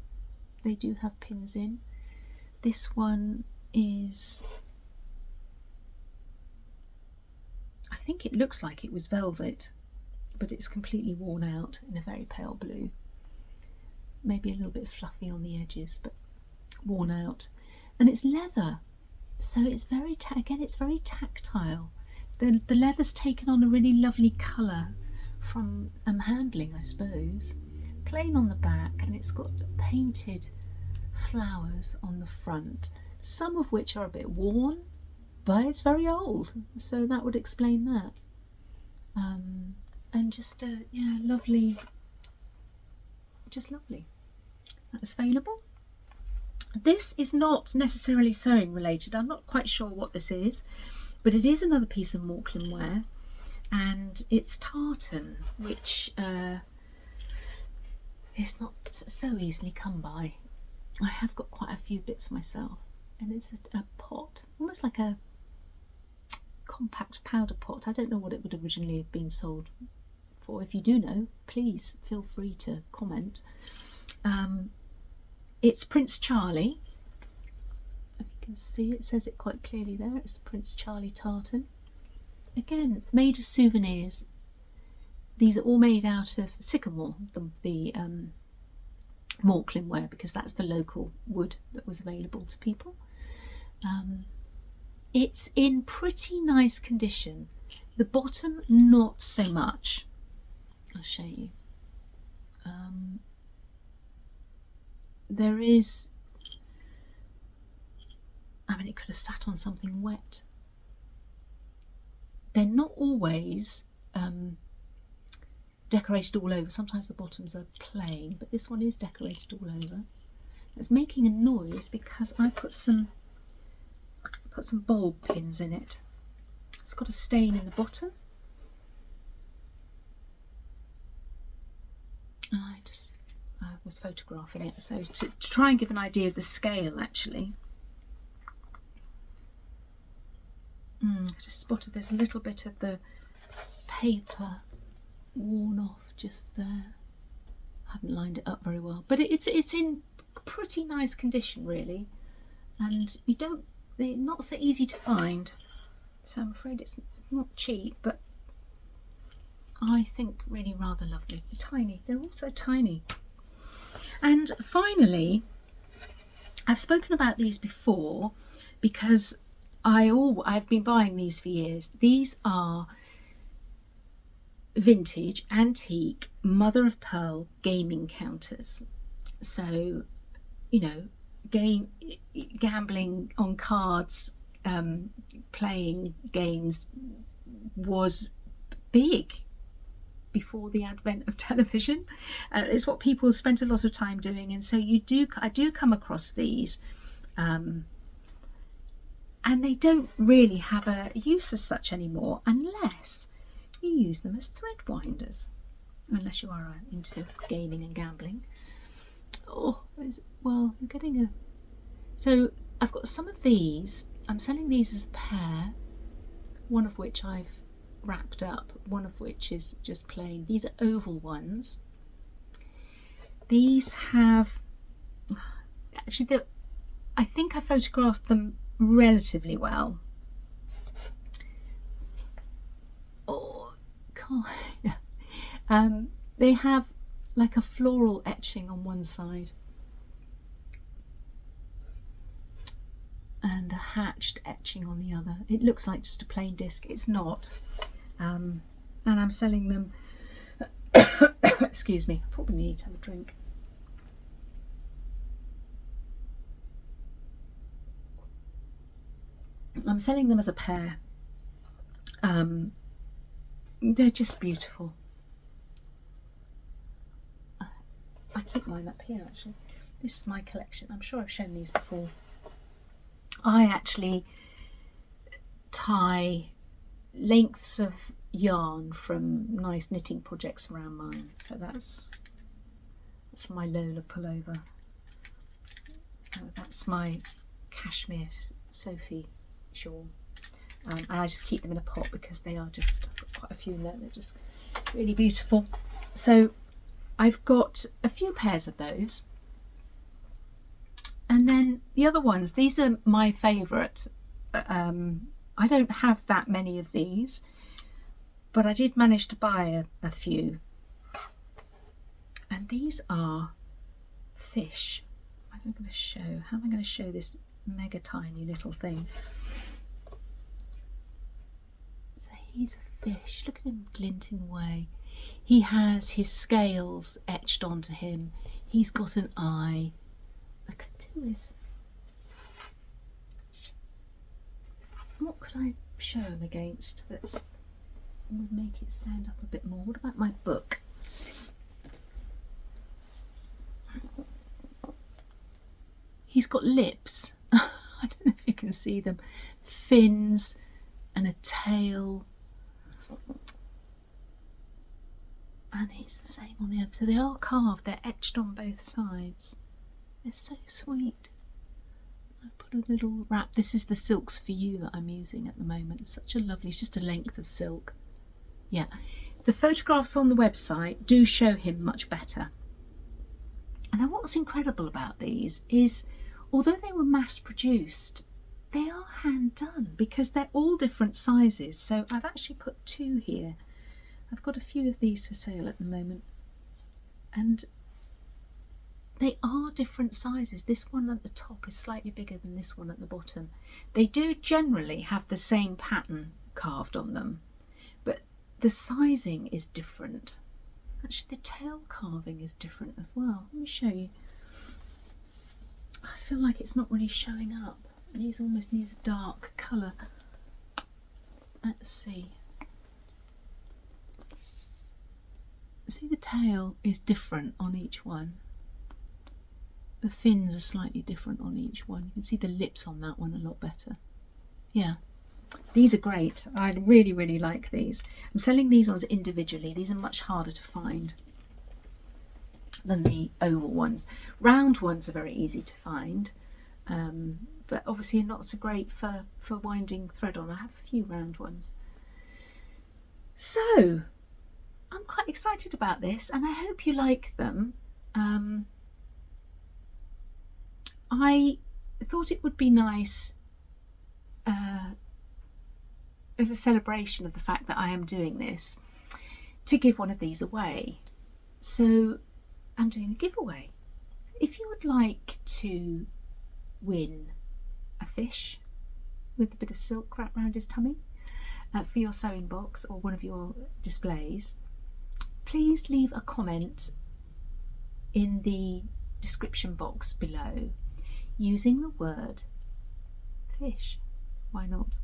Speaker 1: they do have pins in. This one is, I think it looks like it was velvet, but it's completely worn out in a very pale blue. Maybe a little bit fluffy on the edges, but worn out. And it's leather, so it's very again it's very tactile. The leather's taken on a really lovely colour from handling, I suppose. Plain on the back, and it's got painted flowers on the front, some of which are a bit worn, but it's very old, so that would explain that. and just yeah, lovely, just lovely. That's available. This is not necessarily sewing related. I'm not quite sure what this is, but it is another piece of Morclin ware, and it's tartan, which is not so easily come by. I have got quite a few bits myself, and it's a pot, almost like a compact powder pot. I don't know what it would originally have been sold for. If you do know, please feel free to comment. It's Prince Charlie. If you can see, it says it quite clearly there. It's the Prince Charlie tartan. Again, made as souvenirs. These are all made out of sycamore, the Morclin ware, because that's the local wood that was available to people. It's in pretty nice condition. The bottom, not so much. I'll show you. There is, I mean, it could have sat on something wet. They're not always decorated all over. Sometimes the bottoms are plain, but this one is decorated all over. It's making a noise because I put some bulb pins in it. It's got a stain in the bottom, and I was photographing it, so to try and give an idea of the scale, actually. I just spotted there's a little bit of the paper worn off just there. I haven't lined it up very well, but it's in pretty nice condition, really, and they're not so easy to find, so I'm afraid it's not cheap, but I think really rather lovely. Tiny, they're also tiny. And finally, I've spoken about these before because I've been buying these for years. These are vintage, antique, mother of pearl gaming counters. So, you know, gambling on cards, playing games was big before the advent of television. It's what people spent a lot of time doing, and so I do come across these, and they don't really have a use as such anymore, unless you use them as thread winders, unless you are into gaming and gambling. Well, you're getting a... So I've got some of these. I'm selling these as a pair, one of which I've wrapped up, one of which is just plain. These are oval ones. These have, actually, I think I photographed them relatively well. Oh, God. They have like a floral etching on one side and a hatched etching on the other. It looks like just a plain disc. It's not. And I'm selling them excuse me, I probably need to have a drink. I'm selling them as a pair. They're just beautiful. I keep mine up here, actually. This is my collection. I'm sure I've shown these before. I actually tie lengths of yarn from nice knitting projects around mine. So that's from my Lola pullover. That's my cashmere Sophie shawl. And I just keep them in a pot because they are just, I've got quite a few in there, they're just really beautiful. So I've got a few pairs of those. And then the other ones, these are my favourite. I don't have that many of these, but I did manage to buy a few. And these are fish. How am I going to show this mega tiny little thing? So he's a fish. Look at him glinting away. He has his scales etched onto him. He's got an eye. I could do with... What could I show him against that's would make it stand up a bit more. What about my book? He's got lips. I don't know if you can see them. Fins and a tail. And he's the same on the other. So they are carved. They're etched on both sides. They're so sweet. I've put a little wrap. This is the Silks for You that I'm using at the moment. It's such a lovely, it's just a length of silk. Yeah. The photographs on the website do show him much better. And then what's incredible about these is, although they were mass produced, they are hand done because they're all different sizes. So I've actually put 2 here. I've got a few of these for sale at the moment. And they are different sizes. This one at the top is slightly bigger than this one at the bottom. They do generally have the same pattern carved on them, but the sizing is different. Actually, the tail carving is different as well. Let me show you. I feel like it's not really showing up. It almost needs a dark colour. Let's see. See, the tail is different on each one. The fins are slightly different on each one. You can see the lips on that one a lot better. Yeah, these are great. I really, really like these. I'm selling these ones individually. These are much harder to find than the oval ones. Round ones are very easy to find, but obviously not so great for winding thread on. I have a few round ones. So I'm quite excited about this, and I hope you like them. I thought it would be nice as a celebration of the fact that I am doing this to give one of these away. So I'm doing a giveaway. If you would like to win a fish with a bit of silk wrapped around his tummy for your sewing box or one of your displays, please leave a comment in the description box below using the word fish. Why not?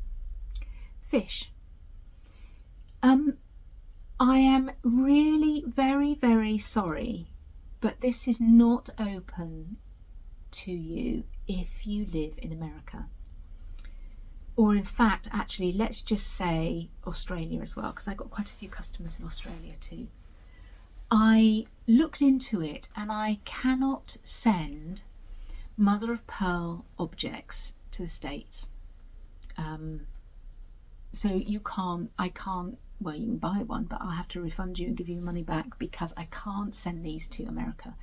Speaker 1: Fish. I am really very, very sorry, but this is not open to you if you live in America. Or in fact, actually, let's just say Australia as well, because I've got quite a few customers in Australia too. I looked into it and I cannot send mother of pearl objects to the States. So I can't, well, you can buy one, but I'll have to refund you and give you money back because I can't send these to America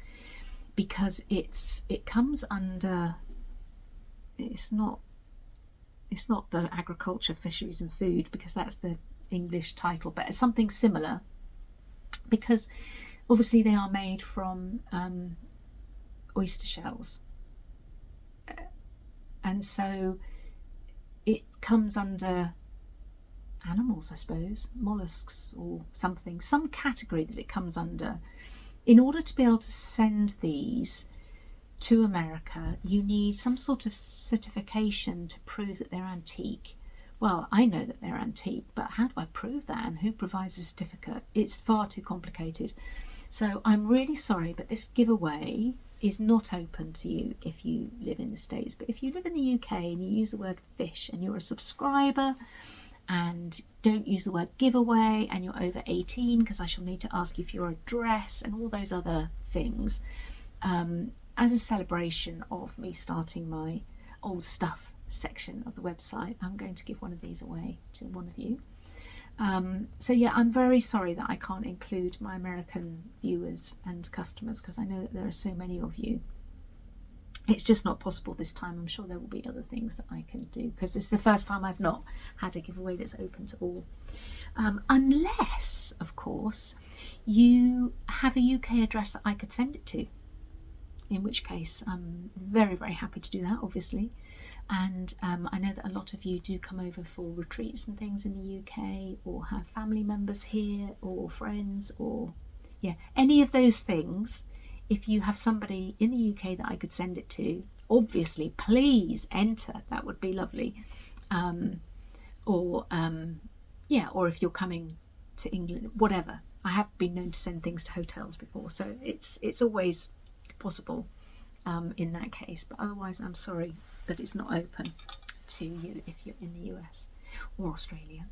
Speaker 1: because it comes under, it's not the agriculture, fisheries and food, because that's the English title, but it's something similar, because obviously they are made from oyster shells, and so it comes under animals, I suppose, mollusks or something, some category that it comes under. In order to be able to send these to America, you need some sort of certification to prove that they're antique. Well, I know that they're antique, but how do I prove that, and who provides a certificate? It's far too complicated. So I'm really sorry, but this giveaway is not open to you if you live in the States. But if you live in the UK and you use the word fish and you're a subscriber and don't use the word giveaway and you're over 18, because I shall need to ask you for your address and all those other things, as a celebration of me starting my old stuff section of the website, I'm going to give one of these away to one of you. So yeah, I'm very sorry that I can't include my American viewers and customers, because I know that there are so many of you. It's just not possible this time. I'm sure there will be other things that I can do, because this is the first time I've not had a giveaway that's open to all. Unless, of course, you have a UK address that I could send it to, in which case I'm very, very happy to do that, obviously. And I know that a lot of you do come over for retreats and things in the UK, or have family members here, or friends, or yeah, any of those things. If you have somebody in the UK that I could send it to, obviously please enter, that would be lovely. Or if you're coming to England, whatever. I have been known to send things to hotels before, so it's always possible in that case. But otherwise, I'm sorry that it's not open to you if you're in the US or Australia.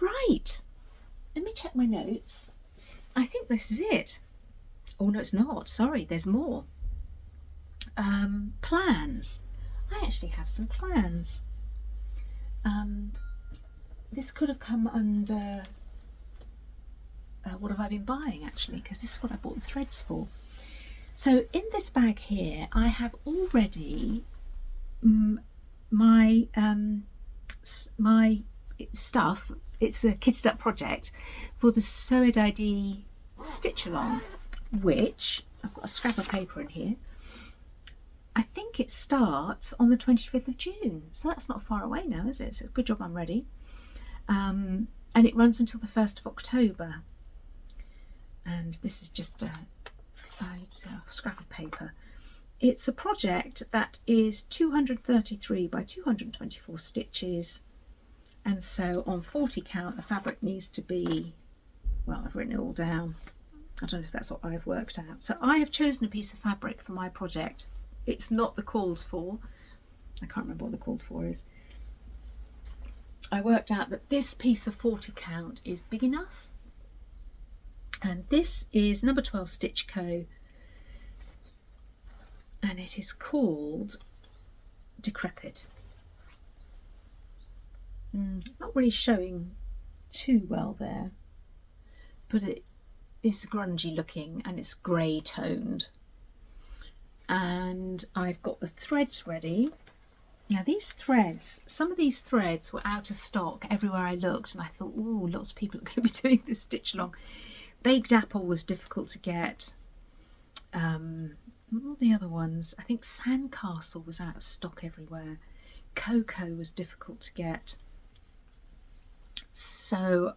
Speaker 1: Right, let me check my notes. I think this is it. Oh no, it's not. Sorry, there's more. Plans. I actually have some plans. This could have come under what have I been buying, actually, because this is what I bought the threads for. So in this bag here, I have already my stuff. It's a kitted up project for the Sewed ID stitch along, which I've got a scrap of paper in here. I think it starts on the 25th of June, so that's not far away now, is it? So good job I'm ready. And it runs until the 1st of October. And this is just a scrap of paper. It's a project that is 233 by 224 stitches. And so on 40 count, the fabric needs to be, well, I've written it all down. I don't know if that's what I've worked out. So I have chosen a piece of fabric for my project. It's not the called for. I can't remember what the called for is. I worked out that this piece of 40 count is big enough. And this is number 12 Stitch Co. And it is called Decrepit. Not really showing too well there, but it is grungy looking and it's grey toned. And I've got the threads ready. Now these threads, some of these threads were out of stock everywhere I looked, and I thought, oh, lots of people are going to be doing this stitch along. Baked apple was difficult to get. All the other ones, I think Sandcastle was out of stock everywhere. Cocoa was difficult to get. So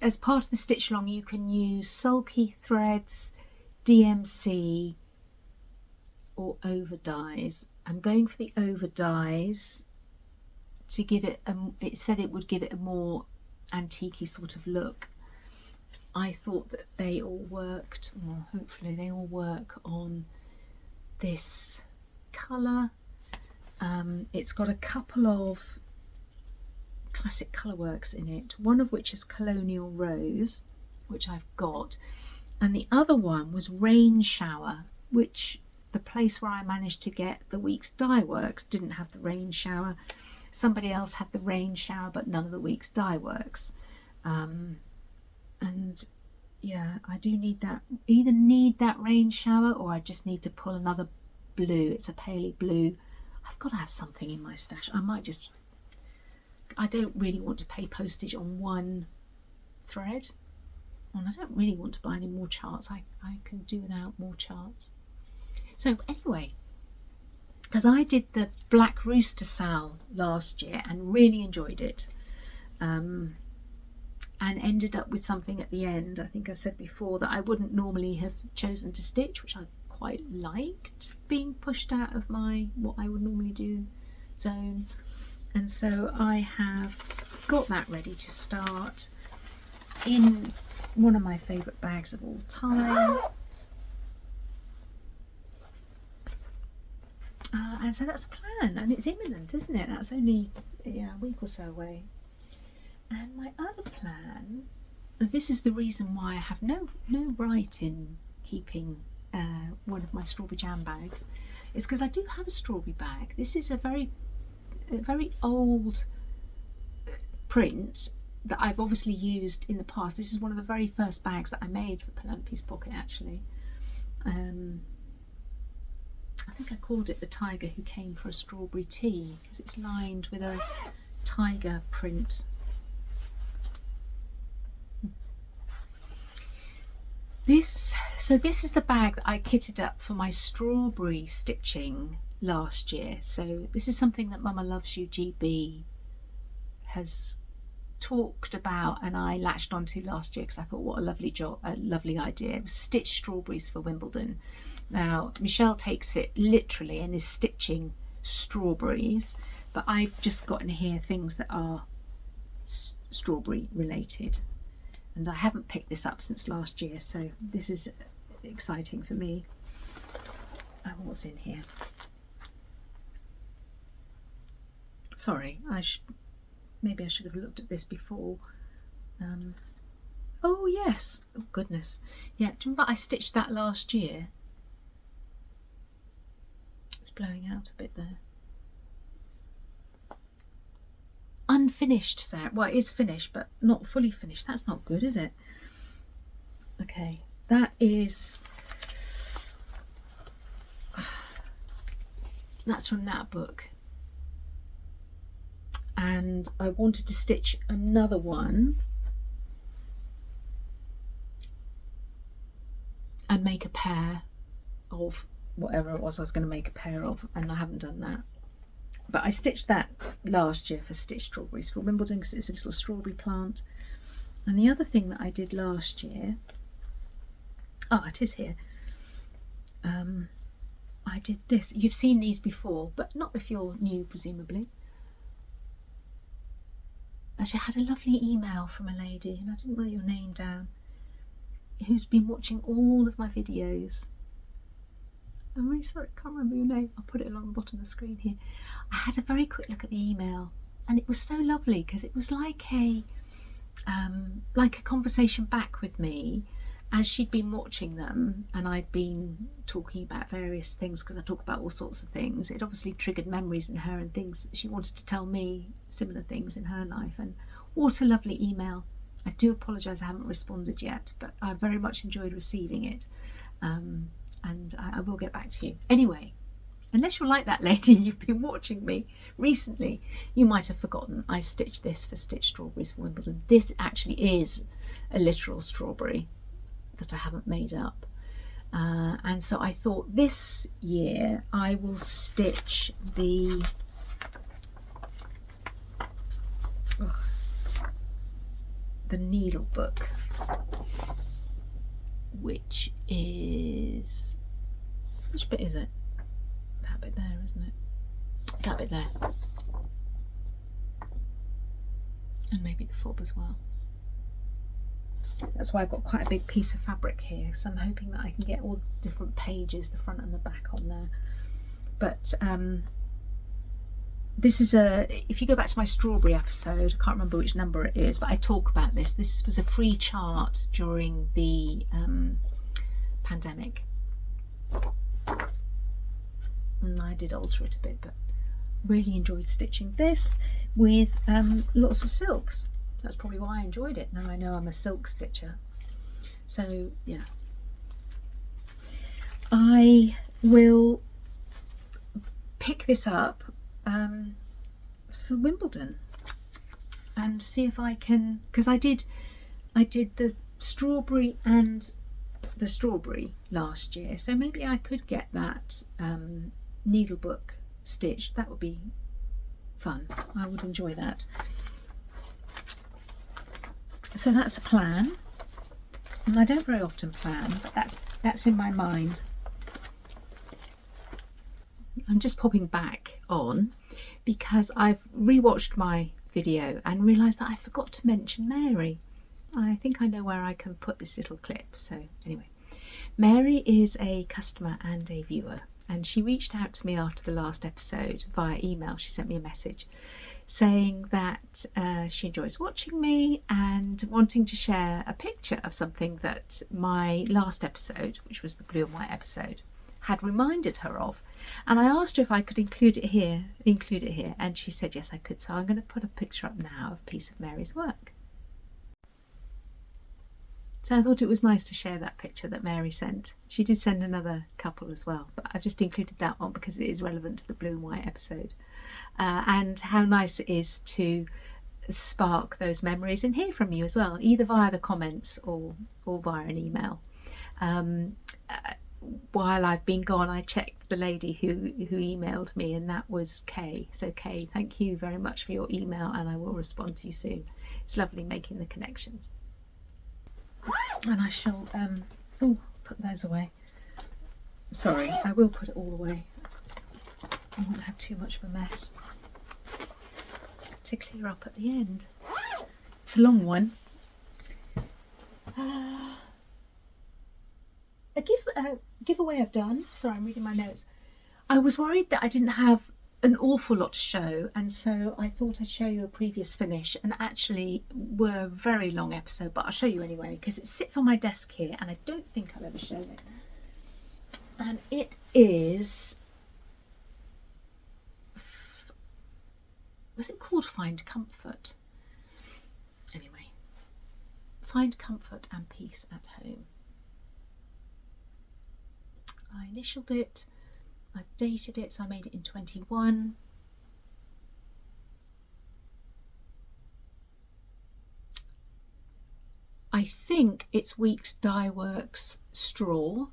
Speaker 1: as part of the stitch along, you can use sulky threads, DMC or over dyes. I'm going for the over dyes to give it it said it would give it a more antique-y sort of look. I thought that they all worked, well, hopefully they all work on this colour. It's got a couple of classic colourworks in it, one of which is Colonial Rose, which I've got, and the other one was Rain Shower, which the place where I managed to get the week's dye works didn't have the Rain Shower. Somebody else had the Rain Shower, but none of the week's dye works. And yeah, I do need that, either need that Rain Shower or I just need to pull another blue. It's a paley blue. I've got to have something in my stash. I don't really want to pay postage on one thread, and I don't really want to buy any more charts. I can do without more charts. So anyway, because I did the Black Rooster Sal last year and really enjoyed it, and ended up with something at the end, I think I've said before, that I wouldn't normally have chosen to stitch, which I quite liked, being pushed out of my what I would normally do zone. And so I have got that ready to start in one of my favourite bags of all time. And so that's a plan, and it's imminent, isn't it? That's only a week or so away. And my other plan, and this is the reason why I have no right in keeping one of my strawberry jam bags, is because I do have a strawberry bag. This is a very old print that I've obviously used in the past. This is one of the very first bags that I made for Penelope's Pocket, actually. I think I called it the Tiger Who Came for a Strawberry Tea, because it's lined with a tiger print. This is the bag that I kitted up for my strawberry stitching last year. So this is something that Mama Loves You GB has talked about and I latched onto last year because I thought, what a lovely job, a lovely idea. It was stitched strawberries for Wimbledon. Now Michelle takes it literally and is stitching strawberries, but I've just got in here things that are strawberry related, and I haven't picked this up since last year, so this is exciting for me. What's in here? Sorry, maybe I should have looked at this before. Oh yes, oh goodness, yeah, do you remember I stitched that last year? It's blowing out a bit there. Unfinished, Sarah. Well, it is finished, but not fully finished. That's not good, is it? Okay, that's from that book. And I wanted to stitch another one and make a pair of whatever it was I was going to make a pair of, and I haven't done that. But I stitched that last year for Stitch Strawberries for Wimbledon, because it's a little strawberry plant. And the other thing that I did last year, it is here. I did this. You've seen these before, but not if you're new, presumably. Actually, I had a lovely email from a lady, and I didn't write your name down, who's been watching all of my videos. I'm really sorry, I can't remember your name. I'll put it along the bottom of the screen here. I had a very quick look at the email, and it was so lovely, because it was like a conversation back with me as she'd been watching them, and I'd been talking about various things, because I talk about all sorts of things. It obviously triggered memories in her and things that she wanted to tell me, similar things in her life. And what a lovely email. I do apologise I haven't responded yet, but I very much enjoyed receiving it, and I will get back to you. Anyway, unless you're like that lady and you've been watching me recently, you might have forgotten I stitched this for Stitch Strawberries for Wimbledon. This actually is a literal strawberry that I haven't made up, and so I thought this year I will stitch the needle book, which is, which bit is it? That bit there, isn't it? That bit there, and maybe the fob as well. That's why I've got quite a big piece of fabric here, so I'm hoping that I can get all the different pages, the front and the back, on there. But this is if you go back to my strawberry episode, I can't remember which number it is, but I talk about this. This was a free chart during the pandemic, and I did alter it a bit, but really enjoyed stitching this with lots of silks. That's probably why I enjoyed it. Now I know I'm a silk stitcher. So yeah, I will pick this up for Wimbledon and see if I can, because I did the strawberry and the strawberry last year, so maybe I could get that needlebook stitched. That would be fun. I would enjoy that. So that's a plan, and I don't very often plan, but that's in my mind. I'm just popping back on because I've rewatched my video and realised that I forgot to mention Mary. I think I know where I can put this little clip. So anyway, Mary is a customer and a viewer, and she reached out to me after the last episode via email. She sent me a message saying that she enjoys watching me and wanting to share a picture of something that my last episode, which was the blue and white episode, had reminded her of. And I asked her if I could include it here, and she said yes I could. So I'm going to put a picture up now of a piece of Mary's work. So I thought it was nice to share that picture that Mary sent. She did send another couple as well, but I've just included that one because it is relevant to the blue and white episode. And how nice it is to spark those memories and hear from you as well, either via the comments or via an email. While I've been gone, I checked the lady who emailed me, and that was Kay. So Kay, thank you very much for your email, and I will respond to you soon. It's lovely making the connections. And I shall put those away. Sorry, I will put it all away. I won't have too much of a mess to clear up at the end. It's a long one. A giveaway I've done. Sorry, I'm reading my notes. I was worried that I didn't have an awful lot to show, and so I thought I'd show you a previous finish, and actually were a very long episode, but I'll show you anyway because it sits on my desk here and I don't think I've ever shown it. And it is, was it called Find Comfort? Anyway, Find Comfort and Peace at Home. I initialed it, I've dated it, so I made it in 21. I think it's Weeks Dye Works Straw.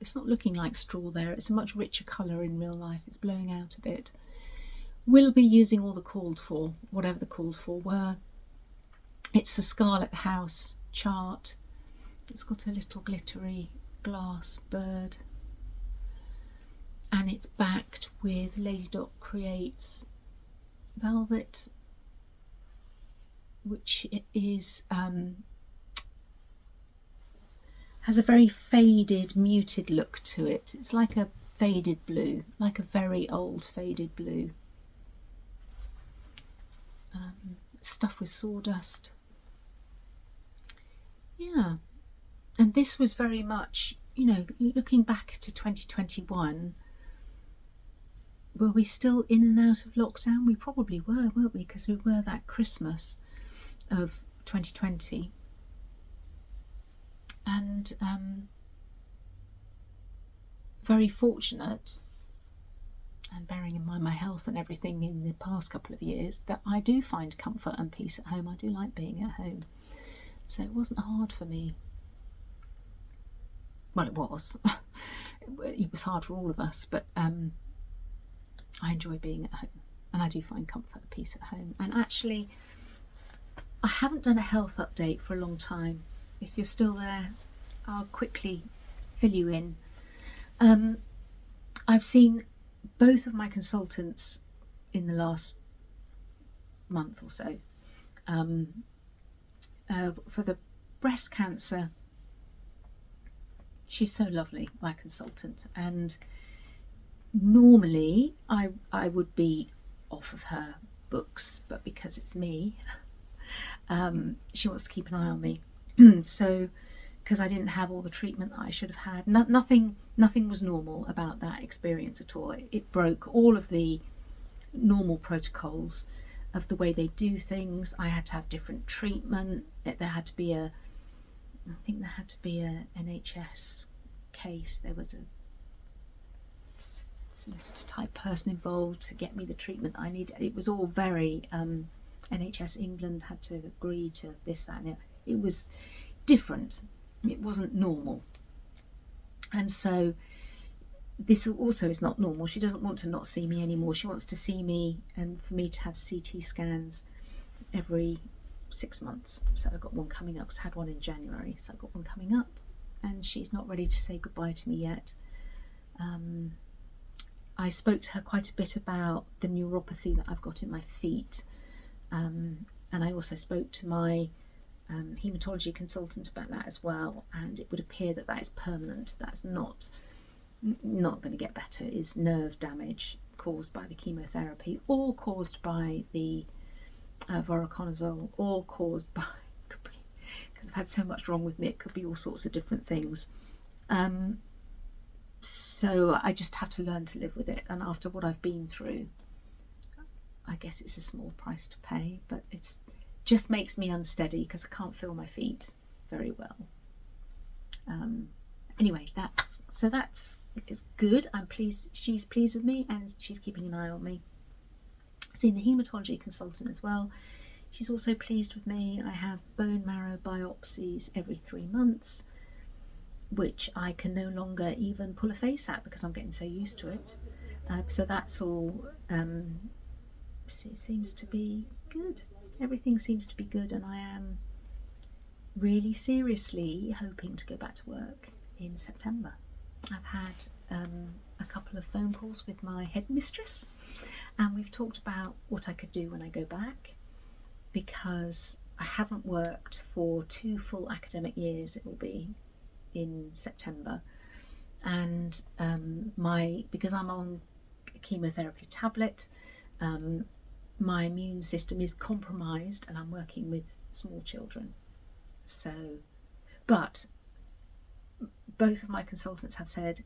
Speaker 1: It's not looking like straw there, it's a much richer colour in real life, it's blowing out a bit. We'll be using all the called for, whatever the called for were. It's a Scarlet House chart. It's got a little glittery glass bird. And it's backed with Lady Dot Creates velvet, which is has a very faded, muted look to it. It's like a faded blue, like a very old faded blue. Stuff with sawdust. Yeah, and this was very much, you know, looking back to 2021, were we still in and out of lockdown? We probably were, weren't we? Because we were that Christmas of 2020. And very fortunate, and bearing in mind my health and everything in the past couple of years, that I do find comfort and peace at home. I do like being at home. So it wasn't hard for me. Well, it was. It was hard for all of us, but I enjoy being at home, and I do find comfort and peace at home. And actually, I haven't done a health update for a long time. If you're still there, I'll quickly fill you in. I've seen both of my consultants in the last month or so. For the breast cancer, she's so lovely, my consultant, and normally I would be off of her books, but because it's me, she wants to keep an eye on me. So, because I didn't have all the treatment that I should have had, nothing was normal about that experience at all. It broke all of the normal protocols of the way they do things. I had to have different treatment. There had to be a NHS case. There was a solicitor type person involved to get me the treatment I needed. It was all very NHS England had to agree to this, that, and the other. It was different. It wasn't normal. And so this also is not normal. She doesn't want to not see me anymore. She wants to see me, and for me to have CT scans every 6 months. So I've got one coming up. I had one in January, so I've got one coming up, and she's not ready to say goodbye to me yet. I spoke to her quite a bit about the neuropathy that I've got in my feet, and I also spoke to my haematology consultant about that as well, and it would appear that that is permanent. That's not going to get better. It is nerve damage caused by the chemotherapy, or caused by the voriconazole, or caused by, because I've had so much wrong with me, it could be all sorts of different things. So I just have to learn to live with it, and after what I've been through, I guess it's a small price to pay, but it's just makes me unsteady because I can't feel my feet very well. Anyway, it's good. I'm pleased. She's pleased with me, and she's keeping an eye on me. I've seen the haematology consultant as well. She's also pleased with me. I have bone marrow biopsies every 3 months, which I can no longer even pull a face at because I'm getting so used to it. So that's all seems to be good. Everything seems to be good, and I am really seriously hoping to go back to work in September. I've had a couple of phone calls with my headmistress, and we've talked about what I could do when I go back. because I haven't worked for 2 full academic years. It will be in September, and because I'm on a chemotherapy tablet, my immune system is compromised, and I'm working with small children. So, but both of my consultants have said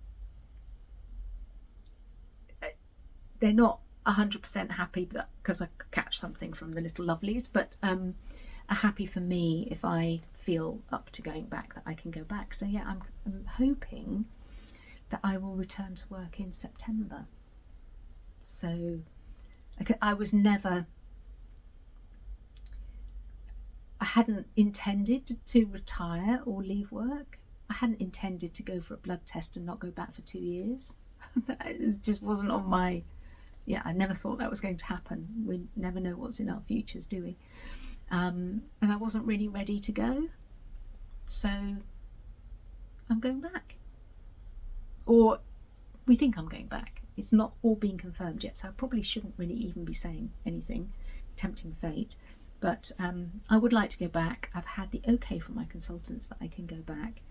Speaker 1: they're not 100% happy because I catch something from the little lovelies, but are happy for me if I feel up to going back, that I can go back. So yeah, I'm hoping that I will return to work in September. So I hadn't intended to retire or leave work. I hadn't intended to go for a blood test and not go back for 2 years. It just wasn't on my... Yeah, I never thought that was going to happen. We never know what's in our futures, do we? And I wasn't really ready to go. So I'm going back. Or we think I'm going back. It's not all been confirmed yet, so I probably shouldn't really even be saying anything, tempting fate. But I would like to go back. I've had the okay from my consultants that I can go back,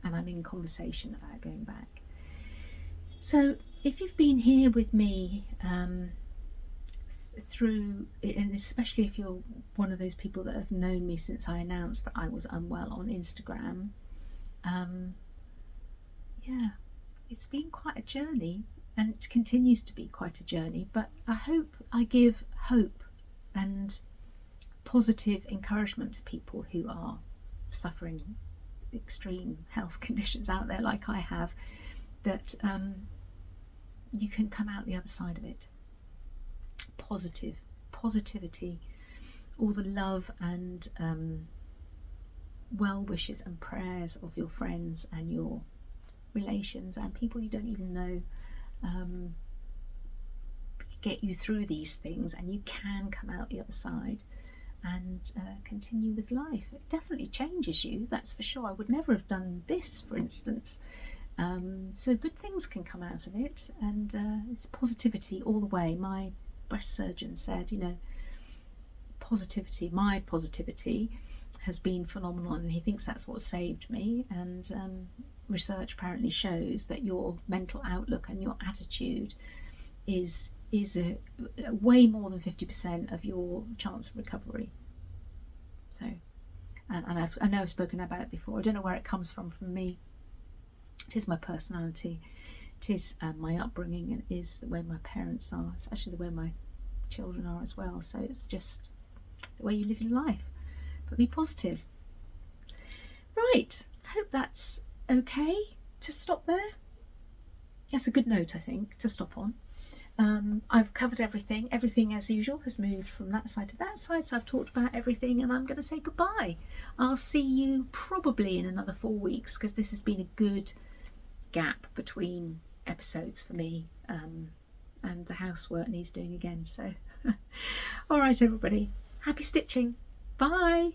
Speaker 1: and I'm in conversation about going back. So if you've been here with me through, and especially if you're one of those people that have known me since I announced that I was unwell on Instagram, yeah, it's been quite a journey, and it continues to be quite a journey, but I hope I give hope and positive encouragement to people who are suffering extreme health conditions out there like I have, that you can come out the other side of it. Positivity, all the love and well wishes and prayers of your friends and your relations and people you don't even know get you through these things, and you can come out the other side and continue with life. It definitely changes you, that's for sure. I would never have done this, for instance. So good things can come out of it, and it's positivity all the way. My breast surgeon said, you know, my positivity has been phenomenal, and he thinks that's what saved me. And research apparently shows that your mental outlook and your attitude is a way more than 50% of your chance of recovery. So, and I know I've spoken about it before. I don't know where it comes from me. It is my personality, it is my upbringing, and it is the way my parents are. It's actually the way my children are as well. So it's just the way you live your life. But be positive. Right, I hope that's okay to stop there. That's a good note, I think, to stop on. I've covered everything. Everything as usual has moved from that side to that side, so I've talked about everything, and I'm going to say goodbye. I'll see you probably in another 4 weeks, because this has been a good gap between episodes for me, and the housework needs doing again. So all right, everybody, happy stitching. Bye.